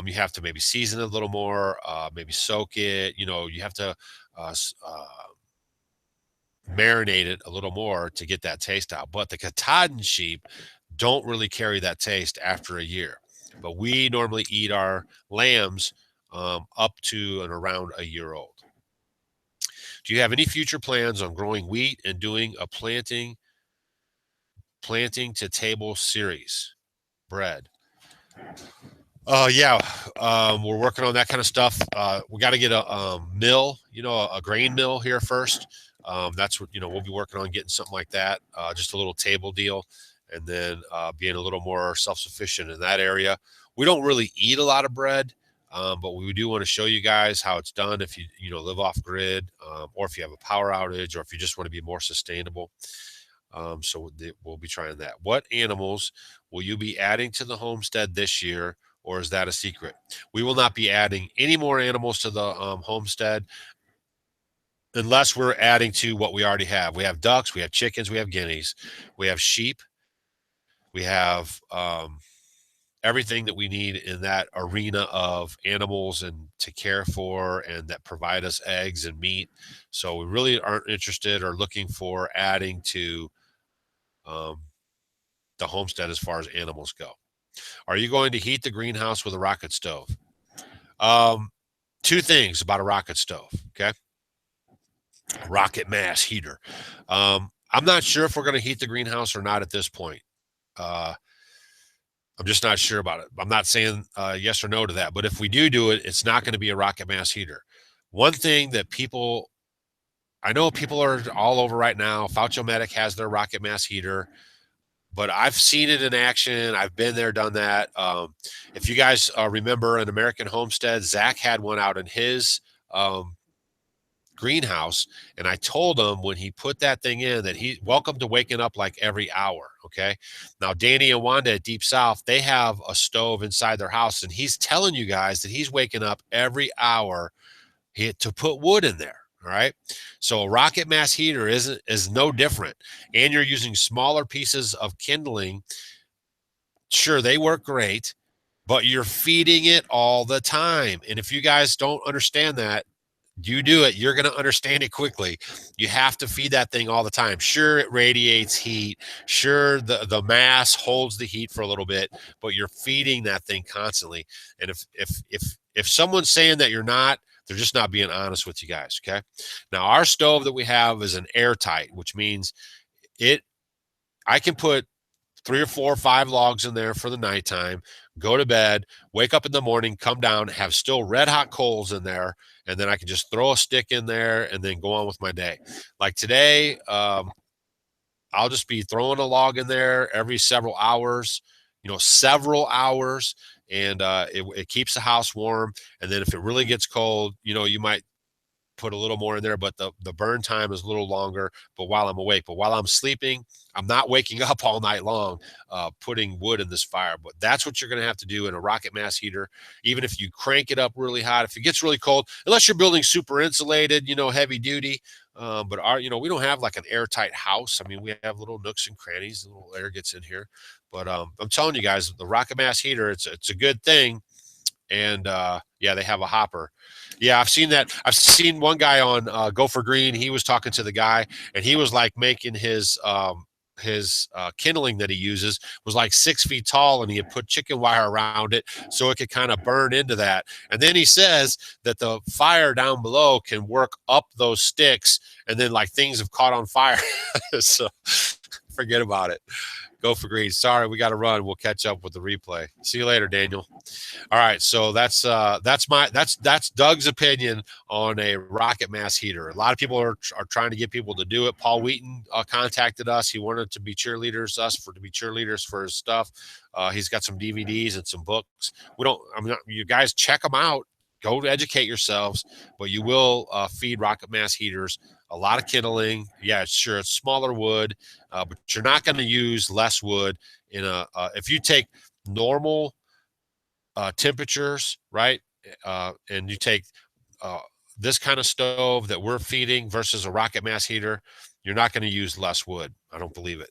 you have to maybe season it a little more, maybe soak it. You have to marinate it a little more to get that taste out. But the Katahdin sheep don't really carry that taste after a year. But we normally eat our lambs up to and around a year old. Do you have any future plans on growing wheat and doing a planting to table series? Bread. Yeah, we're working on that kind of stuff. We got to get a mill, a grain mill here first. That's what, we'll be working on getting something like that, just a little table deal, and then being a little more self-sufficient in that area. We don't really eat a lot of bread, but we do want to show you guys how it's done if you live off grid, or if you have a power outage, or if you just want to be more sustainable. So we'll be trying that. What animals will you be adding to the homestead this year, or is that a secret? We will not be adding any more animals to the homestead unless we're adding to what we already have. We have ducks, we have chickens, we have guineas, we have sheep, we have everything that we need in that arena of animals and to care for, and that provide us eggs and meat. So we really aren't interested or looking for adding to the homestead as far as animals go. Are you going to heat the greenhouse with a rocket stove? 2 things about a rocket stove. Okay. Rocket mass heater. I'm not sure if we're going to heat the greenhouse or not at this point. I'm just not sure about it. I'm not saying yes or no to that, but if we do it, it's not going to be a rocket mass heater. One thing that I know people are all over right now. Fauchomatic has their rocket mass heater, but I've seen it in action. I've been there, done that. If you guys remember an American Homestead, Zach had one out in his greenhouse, and I told him when he put that thing in that he welcome to waking up like every hour. Okay. Now Danny and Wanda at Deep South, they have a stove inside their house, and he's telling you guys that he's waking up every hour to put wood in there. All right. So a rocket mass heater is no different. And you're using smaller pieces of kindling. Sure, they work great, but you're feeding it all the time. And if you guys don't understand that, you do it, you're going to understand it quickly. You have to feed that thing all the time. Sure, it radiates heat. Sure, the mass holds the heat for a little bit, but you're feeding that thing constantly. And if someone's saying that you're not, they're just not being honest with you guys. Okay. Now our stove that we have is an airtight, which means I can put 3 or 4 or 5 logs in there for the nighttime, go to bed, wake up in the morning, come down, have still red hot coals in there, and then I can just throw a stick in there and then go on with my day. Like today, I'll just be throwing a log in there every several hours, several hours, and it keeps the house warm. And then if it really gets cold, you might put a little more in there, but the burn time is a little longer, but while I'm awake. But while I'm sleeping, I'm not waking up all night long putting wood in this fire. But that's what you're going to have to do in a rocket mass heater. Even if you crank it up really hot, if it gets really cold, unless you're building super insulated, heavy duty. But we don't have like an airtight house. I mean, we have little nooks and crannies, a little air gets in here. But I'm telling you guys, the rocket mass heater, it's a good thing. And yeah, they have a hopper. Yeah, I've seen that. I've seen one guy on Go for Green. He was talking to the guy, and he was like making his kindling that he uses was like 6 feet tall, and he had put chicken wire around it so it could kind of burn into that. And then he says that the fire down below can work up those sticks, and then like things have caught on fire. So forget about it. Go for Green. Sorry, we got to run. We'll catch up with the replay. See you later, Daniel. All right, so that's Doug's opinion on a rocket mass heater. A lot of people are trying to get people to do it. Paul Wheaton contacted us. He wanted to be cheerleaders, to be cheerleaders for his stuff. He's got some DVDs and some books. You guys check them out. Go to educate yourselves, but you will feed rocket mass heaters a lot of kindling. Yeah, sure, it's smaller wood, but you're not going to use less wood in if you take normal temperatures, right? And you take this kind of stove that we're feeding versus a rocket mass heater, you're not going to use less wood. I don't believe it.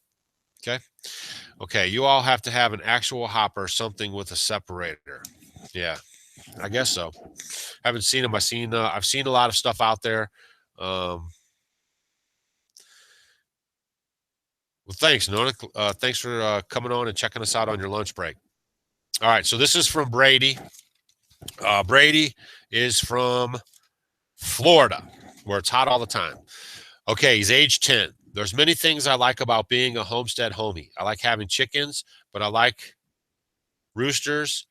Okay. Okay. You all have to have an actual hopper, something with a separator. Yeah, I guess so. Haven't seen them. I've seen a lot of stuff out there. Well, thanks, Nona. Thanks for coming on and checking us out on your lunch break. All right. So this is from Brady. Brady is from Florida, where it's hot all the time. Okay, he's age 10. There's many things I like about being a homestead homie. I like having chickens, but I like roosters.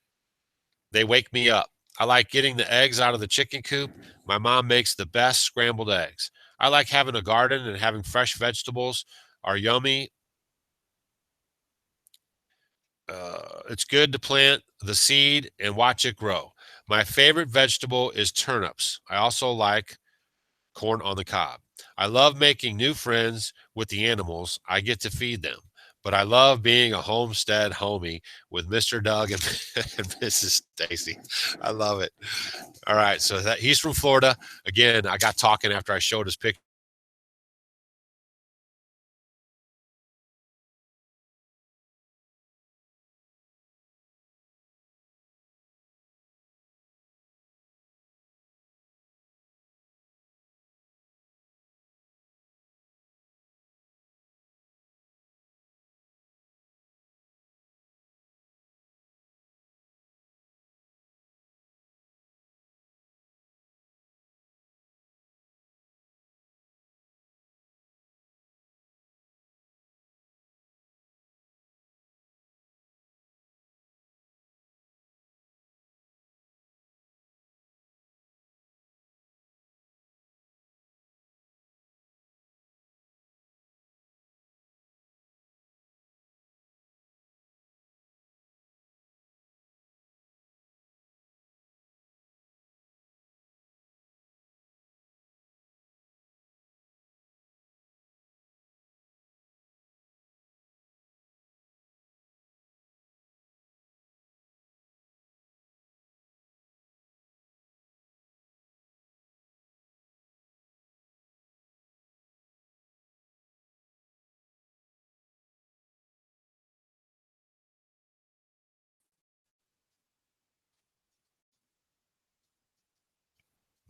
They wake me up. I like getting the eggs out of the chicken coop. My mom makes the best scrambled eggs. I like having a garden and having fresh vegetables are yummy. It's good to plant the seed and watch it grow. My favorite vegetable is turnips. I also like corn on the cob. I love making new friends with the animals. I get to feed them. But I love being a homestead homie with Mr. Doug and Mrs. Stacy. I love it. All right. So he's from Florida. Again, I got talking after I showed his picture.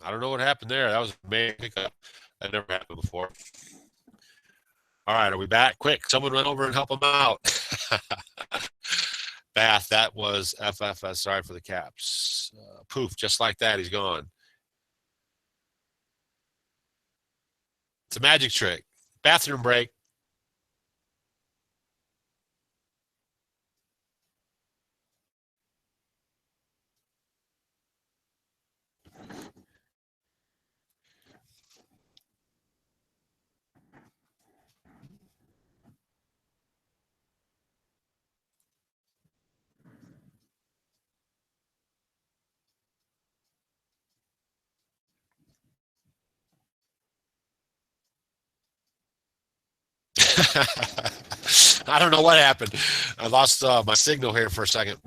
I don't know what happened there. That was a major pickup. That never happened before. All right, are we back? Quick, someone run over and help him out. Bath, that was FFS. Sorry for the caps. Poof, just like that, he's gone. It's a magic trick. Bathroom break. I don't know what happened. I lost my signal here for a second.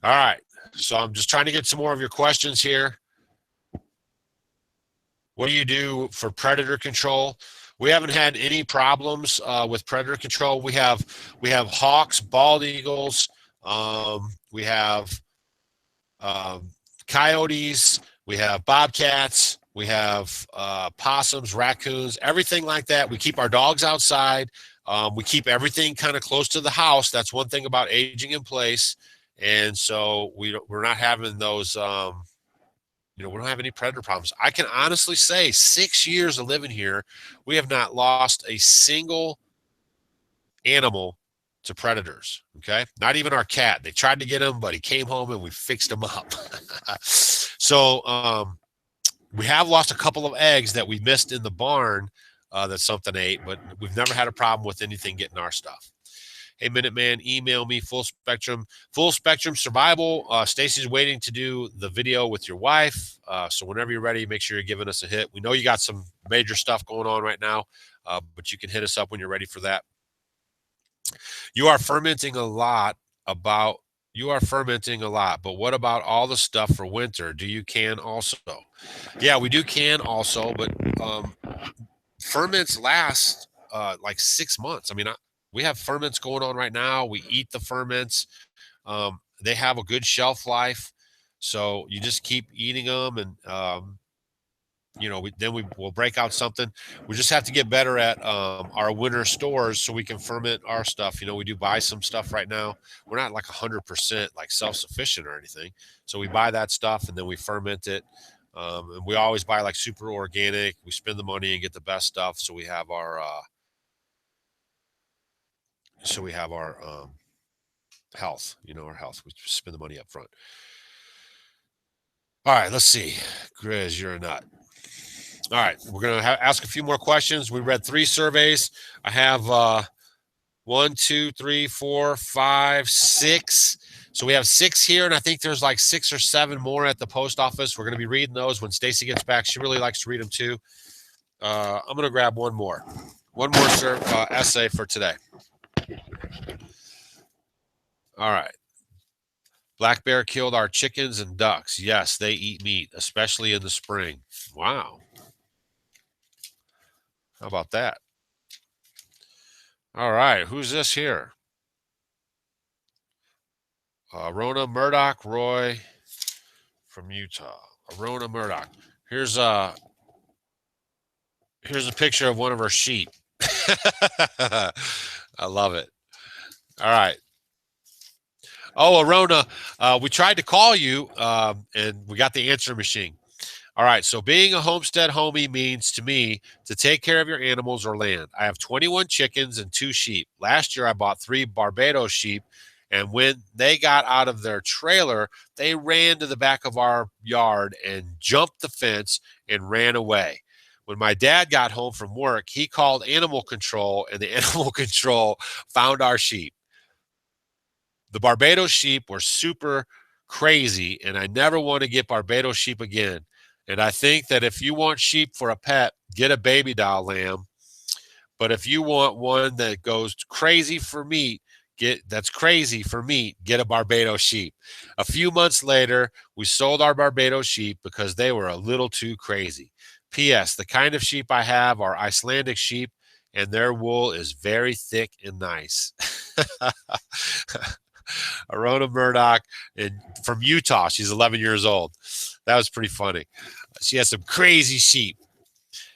All right. So I'm just trying to get some more of your questions here. What do you do for predator control? We haven't had any problems with predator control. We have hawks, bald eagles. We have coyotes. We have bobcats. We have possums, raccoons, everything like that. We keep our dogs outside. We keep everything kind of close to the house. That's one thing about aging in place. And so we're not having those, we don't have any predator problems. I can honestly say 6 years of living here, we have not lost a single animal to predators. Okay. Not even our cat. They tried to get him, but he came home and we fixed him up. So, we have lost a couple of eggs that we missed in the barn that something ate, but we've never had a problem with anything getting our stuff. Hey, Minuteman, email me full spectrum survival. Stacy's waiting to do the video with your wife. So whenever you're ready, make sure you're giving us a hit. We know you got some major stuff going on right now, but you can hit us up when you're ready for that. You are fermenting a lot, but what about all the stuff for winter? Do you can also? Yeah, we do can also, but ferments last like 6 months. I mean, we have ferments going on right now. We eat the ferments. They have a good shelf life, so you just keep eating them, and we will break out something. We just have to get better at our winter stores so we can ferment our stuff. We do buy some stuff right now. We're not like 100% like self-sufficient or anything, so we buy that stuff and then we ferment it. And we always buy like super organic. We spend the money and get the best stuff, so we have our health. Our health. We spend the money up front. All right, let's see. Grizz, you're a nut. All right, we're going to ask a few more questions. We read 3 surveys. I have 1, 2, 3, 4, 5, 6. So we have 6 here, and I think there's like 6 or 7 more at the post office. We're going to be reading those when Stacy gets back. She really likes to read them too. I'm going to grab one more essay for today. All right. Black bear killed our chickens and ducks. Yes, they eat meat, especially in the spring. Wow. How about that? All right. Who's this here? Rona Murdoch Roy from Utah. Rona Murdoch. Here's a picture of one of her sheep. I love it. All right. Oh, Arona, we tried to call you, and we got the answer machine. All right, so being a homestead homie means to me to take care of your animals or land. I have 21 chickens and 2 sheep. Last year, I bought 3 Barbados sheep, and when they got out of their trailer, they ran to the back of our yard and jumped the fence and ran away. When my dad got home from work, he called animal control, and the animal control found our sheep. The Barbados sheep were super crazy, and I never want to get Barbados sheep again. And I think that if you want sheep for a pet, get a baby doll lamb. But if you want one that goes crazy for meat, get a Barbados sheep. A few months later, we sold our Barbados sheep because they were a little too crazy. P.S. The kind of sheep I have are Icelandic sheep, and their wool is very thick and nice. Arona Murdoch, and from Utah. She's 11 years old. That was pretty funny. She has some crazy sheep.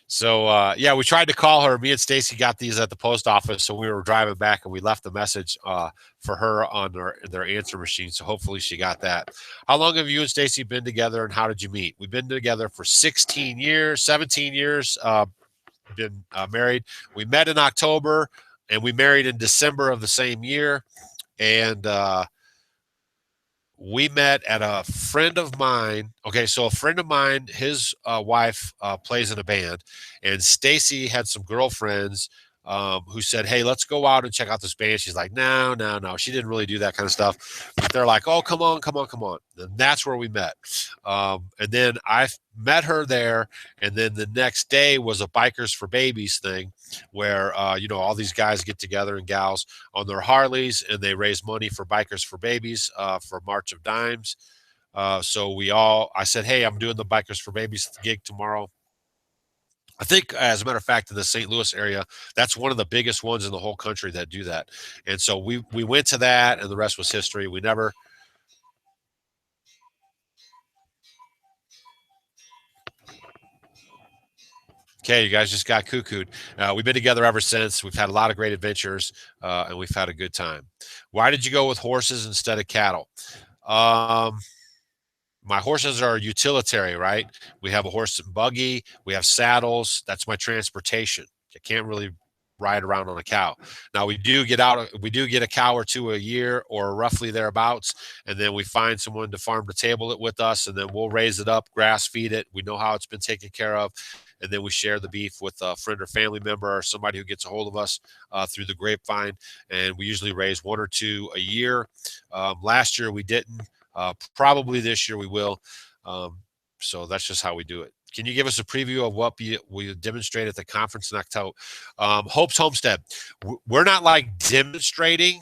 So yeah, we tried to call her. Me and Stacy got these at the post office, so we were driving back, and we left a message for her on their answer machine. So hopefully she got that. How long have you and Stacy been together, and how did you meet? We've been together for 16 years, 17 years. Been married. We met in October, and we married in December of the same year. And we met at a friend of mine. Okay, so a friend of mine, his wife plays in a band, and Stacy had some girlfriends who said, "Hey, let's go out and check out this band." She's like, "No, no, no." She didn't really do that kind of stuff, but they're like, "Oh, come on, come on, come on." And that's where we met. And then I met her there, and then the next day was a Bikers for Babies thing, where all these guys get together and gals on their Harleys, and they raise money for Bikers for Babies for March of Dimes. I said, "Hey, I'm doing the Bikers for Babies gig tomorrow." I think, as a matter of fact, in the St. Louis area, that's one of the biggest ones in the whole country that do that. And so we went to that, and the rest was history. We never. Okay, you guys just got cuckooed. We've been together ever since. We've had a lot of great adventures, and we've had a good time. Why did you go with horses instead of cattle? Um, my horses are utilitarian, right? We have a horse and buggy. We have saddles. That's my transportation. I can't really ride around on a cow. Now we do get out. We do get a cow or two a year, or roughly thereabouts, and then we find someone to farm to table it with us, and then we'll raise it up, grass feed it. We know how it's been taken care of, and then we share the beef with a friend or family member or somebody who gets a hold of us through the grapevine. And we usually raise one or two a year. Last year we didn't. Probably this year we will. So that's just how we do it. Can you give us a preview of what we demonstrate at the conference in October? Hope's Homestead. We're not like demonstrating,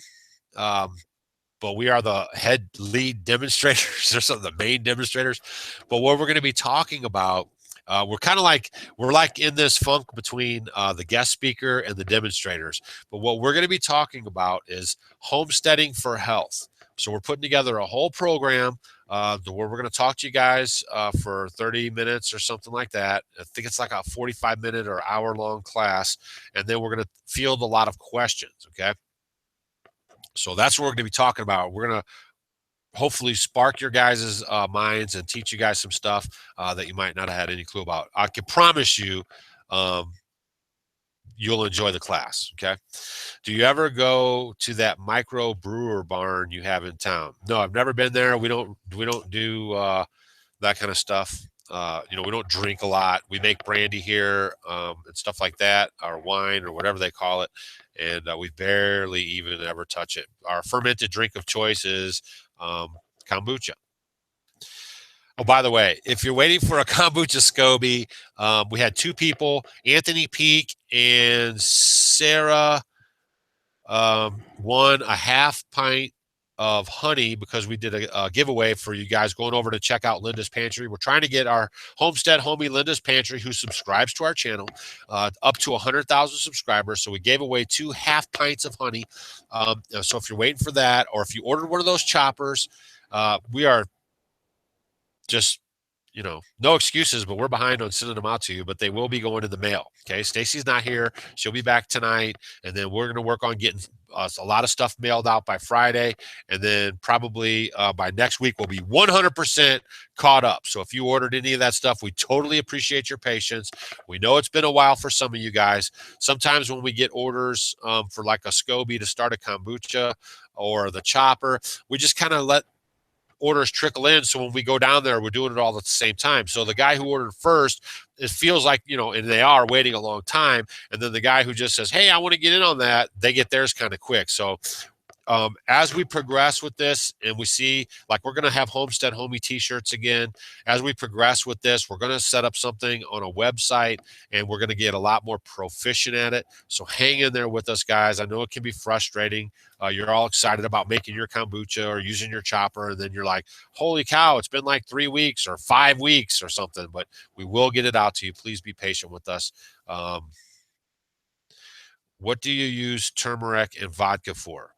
but we are the head lead demonstrators or some of the main demonstrators. But what we're going to be talking about, we're like in this funk between the guest speaker and the demonstrators. But what we're going to be talking about is homesteading for health. So we're putting together a whole program where we're going to talk to you guys for 30 minutes or something like that. I think it's like a 45-minute or hour-long class, and then we're going to field a lot of questions, okay? So that's what we're going to be talking about. We're going to hopefully spark your guys' minds and teach you guys some stuff that you might not have had any clue about. I can promise you you'll enjoy the class, okay? Do you ever go to that micro brewer barn you have in town? No, I've never been there. We don't do that kind of stuff. We don't drink a lot. We make brandy here and stuff like that, or wine or whatever they call it, and we barely even ever touch it. Our fermented drink of choice is kombucha. Oh, by the way, if you're waiting for a kombucha SCOBY, we had two people, Anthony Peak and Sarah, won a half pint of honey because we did a giveaway for you guys going over to check out Linda's Pantry. We're trying to get our Homestead homie Linda's Pantry, who subscribes to our channel, up to 100,000 subscribers. So we gave away 2 half pints of honey. So if you're waiting for that, or if you ordered one of those choppers, we are just no excuses, but we're behind on sending them out to you, but they will be going in the mail. Okay. Stacy's not here. She'll be back tonight. And then we're going to work on getting a lot of stuff mailed out by Friday. And then probably by next week, we'll be 100% caught up. So if you ordered any of that stuff, we totally appreciate your patience. We know it's been a while for some of you guys. Sometimes when we get orders for like a SCOBY to start a kombucha or the chopper, we just kind of let orders trickle in. So when we go down there, we're doing it all at the same time. So the guy who ordered first, it feels like, and they are waiting a long time. And then the guy who just says, "Hey, I want to get in on that," they get theirs kind of quick. So as we progress with this, and we see, like, we're going to have Homestead Homie t-shirts again. As we progress with this, we're going to set up something on a website, and we're going to get a lot more proficient at it. So hang in there with us, guys. I know it can be frustrating. You're all excited about making your kombucha or using your chopper, and then you're like, holy cow, it's been like 3 weeks or 5 weeks or something. But we will get it out to you. Please be patient with us. What do you use turmeric and vodka for?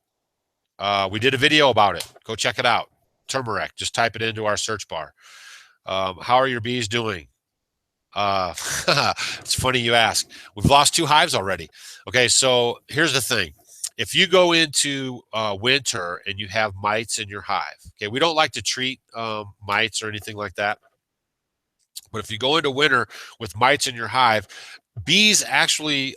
We did a video about it. Go check it out. Turmeric. Just type it into our search bar. How are your bees doing? Uh, it's funny you ask. We've lost 2 hives already. Okay, so here's the thing. If you go into winter and you have mites in your hive, okay, we don't like to treat mites or anything like that. But if you go into winter with mites in your hive, bees actually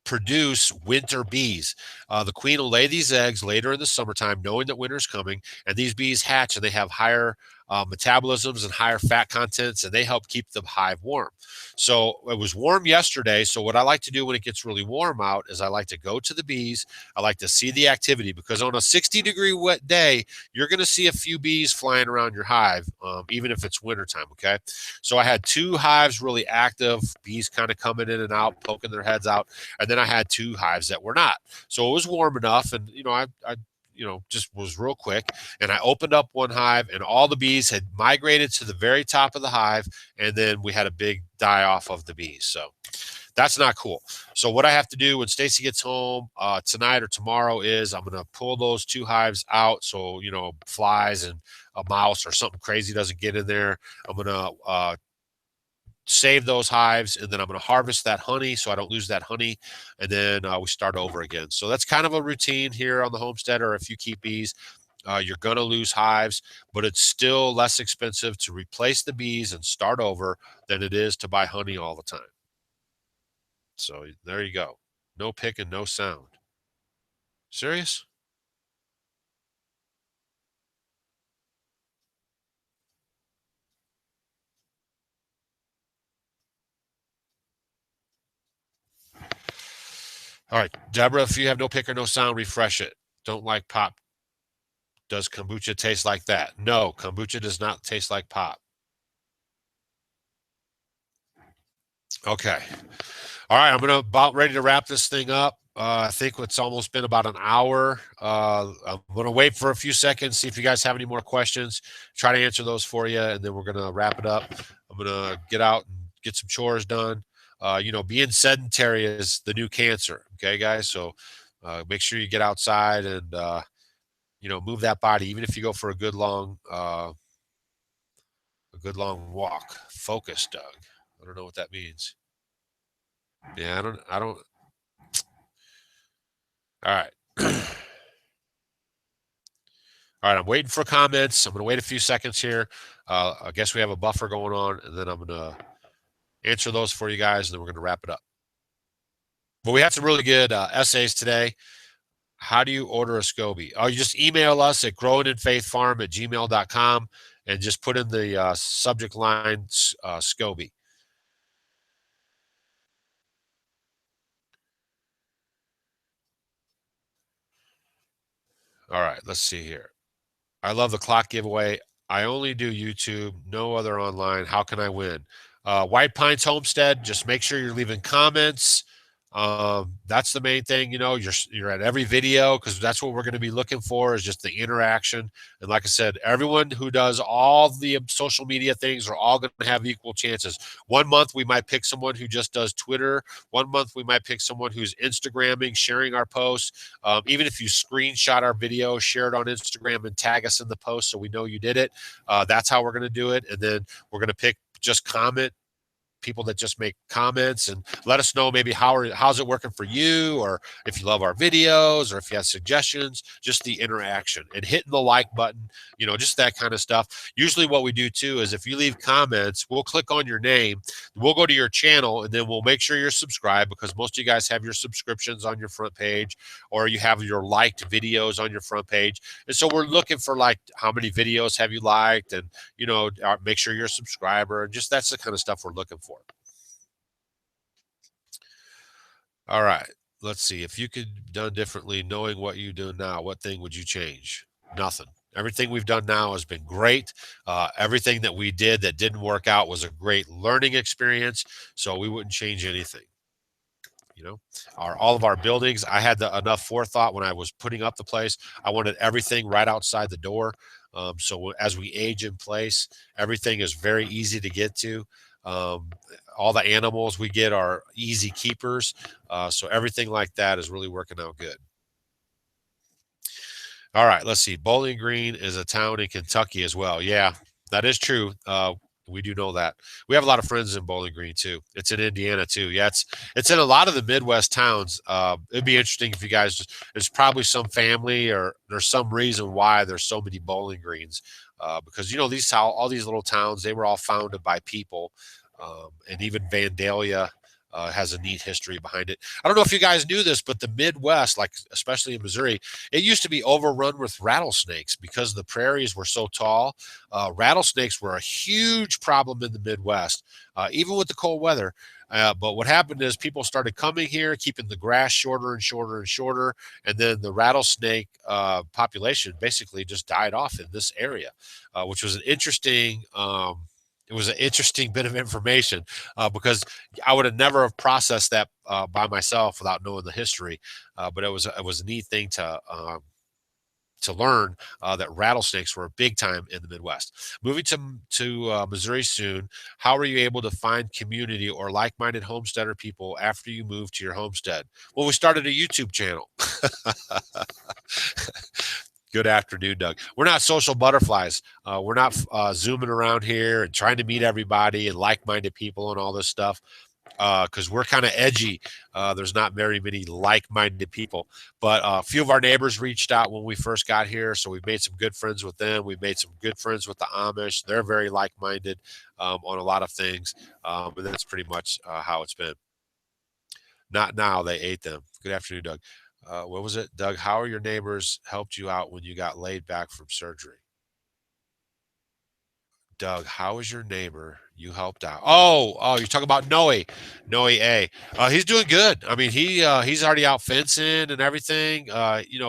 produce winter bees. The queen will lay these eggs later in the summertime, knowing that winter's coming, and these bees hatch and they have higher metabolisms and higher fat contents, and they help keep the hive warm. So it was warm yesterday. So what I like to do when it gets really warm out is I like to go to the bees. I like to see the activity, because on a 60-degree wet day, you're going to see a few bees flying around your hive, even if it's wintertime. Okay. So I had 2 hives really active, bees kind of coming in and out, poking their heads out. And then I had 2 hives that were not. So it was warm enough. And, I just was real quick. And I opened up one hive, and all the bees had migrated to the very top of the hive. And then we had a big die off of the bees. So that's not cool. So what I have to do when Stacy gets home tonight or tomorrow is I'm going to pull those 2 hives out. So, flies and a mouse or something crazy doesn't get in there. I'm going to save those hives, and then I'm going to harvest that honey so I don't lose that honey, and then we start over again. So that's kind of a routine here on the homestead, or if you keep bees, you're going to lose hives, but it's still less expensive to replace the bees and start over than it is to buy honey all the time. So there you go. No pick and no sound. Serious? All right, Deborah, if you have no pick or no sound, refresh it. Don't like pop. Does kombucha taste like that? No, kombucha does not taste like pop. Okay. All right, I'm about ready to wrap this thing up. I think it's almost been about an hour. I'm gonna wait for a few seconds, see if you guys have any more questions. Try to answer those for you, and then we're gonna wrap it up. I'm gonna get out and get some chores done. Being sedentary is the new cancer. Okay, guys. So make sure you get outside and move that body, even if you go for a good long walk. Focus, Doug. I don't know what that means. Yeah, I don't. All right. All right, I'm waiting for comments. I'm going to wait a few seconds here. I guess we have a buffer going on, and then I'm going to answer those for you guys, and then we're going to wrap it up. But we have some really good essays today. How do you order a SCOBY? Oh, you just email us at growinginfaithfarm@gmail.com and just put in the subject line SCOBY. All right, let's see here. I love the clock giveaway. I only do YouTube, no other online. How can I win? White Pines Homestead. Just make sure you're leaving comments. That's the main thing. You're at every video, because that's what we're going to be looking for, is just the interaction. And like I said, everyone who does all the social media things are all going to have equal chances. One month we might pick someone who just does Twitter. One month we might pick someone who's Instagramming, sharing our posts. Even if you screenshot our video, share it on Instagram, and tag us in the post so we know you did it. That's how we're going to do it. And then we're going to pick just comment people that just make comments and let us know maybe how's it working for you, or if you love our videos, or if you have suggestions. Just the interaction and hitting the like button, just that kind of stuff. Usually what we do too is if you leave comments, we'll click on your name, we'll go to your channel, and then we'll make sure you're subscribed, because most of you guys have your subscriptions on your front page, or you have your liked videos on your front page. And so we're looking for, like, how many videos have you liked, and make sure you're a subscriber, and just that's the kind of stuff we're looking for. All right. Let's see. If you could done differently, knowing what you do now, what thing would you change? Nothing. Everything we've done now has been great. Everything that we did that didn't work out was a great learning experience. So we wouldn't change anything. All of our buildings, I had enough forethought when I was putting up the place. I wanted everything right outside the door. So as we age in place, everything is very easy to get to. All the animals we get are easy keepers. So everything like that is really working out good. All right, let's see. Bowling Green is a town in Kentucky as well. Yeah, that is true. We do know that. We have a lot of friends in Bowling Green too. It's in Indiana too. Yeah, it's in a lot of the Midwest towns. It'd be interesting if you guys. There's probably some family or there's some reason why there's so many Bowling Greens. Because these all these little towns, they were all founded by people, and even Vandalia has a neat history behind it. I don't know if you guys knew this, but the Midwest, like especially in Missouri, it used to be overrun with rattlesnakes because the prairies were so tall. Rattlesnakes were a huge problem in the Midwest, even with the cold weather. But what happened is people started coming here, keeping the grass shorter and shorter and shorter, and then the rattlesnake population basically just died off in this area, which was an interesting. It was an interesting bit of information because I would have never have processed that by myself without knowing the history. But it was a neat thing to learn that rattlesnakes were big time in the Midwest. Moving to Missouri soon, how are you able to find community or like-minded homesteader people after you moved to your homestead? Well, we started a YouTube channel. Good afternoon, Doug. We're not social butterflies. We're not zooming around here and trying to meet everybody and like-minded people and all this stuff because we're kind of edgy. There's not very many like-minded people, but a few of our neighbors reached out when we first got here, so we've made some good friends with them. We've made some good friends with the Amish. They're very like-minded on a lot of things, and that's pretty much how it's been. Not now. They ate them. Good afternoon, Doug. What was it, Doug? How are your neighbors helped you out when you got laid back from surgery? Doug, how is your neighbor you helped out? Oh, you're talking about Noe A. He's doing good. I mean, he's already out fencing and everything.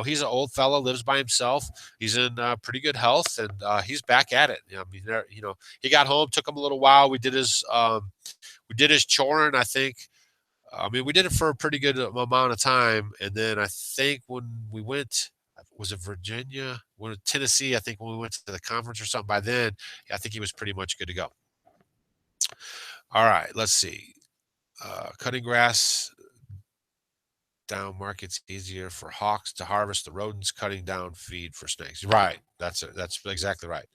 He's an old fella, lives by himself. He's in pretty good health, and he's back at it. I mean, he got home, took him a little while. We did his choring, I think. I mean, we did it for a pretty good amount of time, and then I think when we went, was it Virginia? When Tennessee? I think when we went to the conference or something. By then, I think he was pretty much good to go. All right, let's see. Cutting grass down markets easier for hawks to harvest the rodents. Cutting down feed for snakes. Right. That's it. That's exactly right.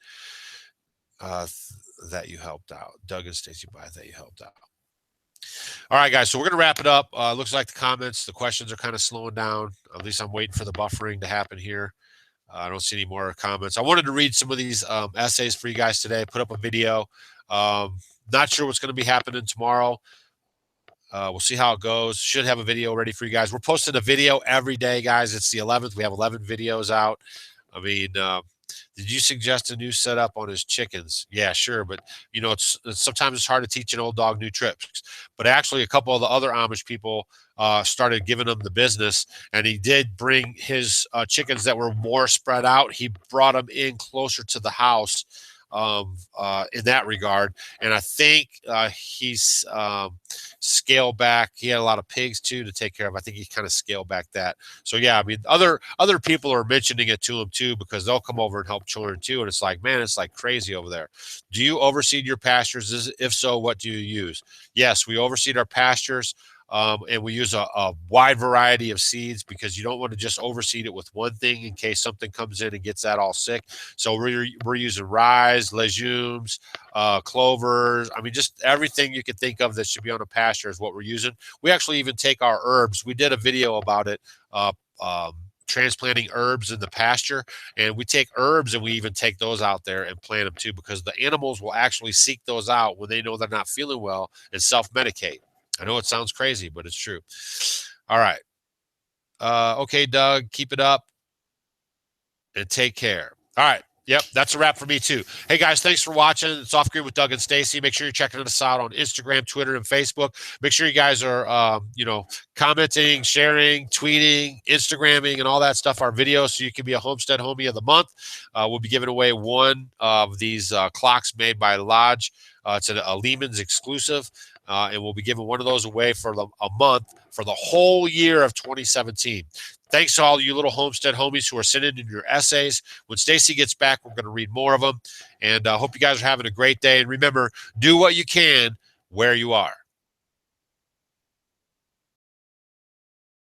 That you helped out, Doug and Stacy. By that you helped out. All right, guys. So we're gonna wrap it up. Looks like the questions are kind of slowing down. At least I'm waiting for the buffering to happen here. I don't see any more comments. I wanted to read some of these essays for you guys today. Put up a video. Not sure what's going to be happening tomorrow. We'll see how it goes. Should have a video ready for you guys. We're posting a video every day, guys. It's the 11th. We have 11 videos out. I mean, did you suggest a new setup on his chickens? Yeah, sure. But, sometimes it's hard to teach an old dog new tricks. But actually, a couple of the other Amish people started giving him the business. And he did bring his chickens that were more spread out. He brought them in closer to the house in that regard. And I think he's scaled back. He had a lot of pigs too to take care of. I think he kind of scaled back that. So yeah, I mean, other people are mentioning it to him too because they'll come over and help children too. And it's like, man, it's like crazy over there. Do you overseed your pastures? If so, what do you use? Yes, we overseed our pastures. And we use a wide variety of seeds because you don't want to just overseed it with one thing in case something comes in and gets that all sick. So we're using rye, legumes, clovers. I mean, just everything you can think of that should be on a pasture is what we're using. We actually even take our herbs. We did a video about it. Transplanting herbs in the pasture, and we take herbs and we even take those out there and plant them too because the animals will actually seek those out when they know they're not feeling well and self-medicate. I know it sounds crazy, but it's true. All right. Okay, Doug, keep it up and take care. All right. Yep, that's a wrap for me too. Hey guys, thanks for watching. It's Off Grid with Doug and Stacy. Make sure you're checking us out on Instagram, Twitter, and Facebook. Make sure you guys are, commenting, sharing, tweeting, Instagramming, and all that stuff. Our videos, so you can be a Homestead Homie of the Month. We'll be giving away one of these clocks made by Lodge. It's a Lehman's exclusive. And we'll be giving one of those away for a month for the whole year of 2017. Thanks to all you little Homestead homies who are sending in your essays. When Stacy gets back, we're going to read more of them. And I hope you guys are having a great day. And remember, do what you can where you are.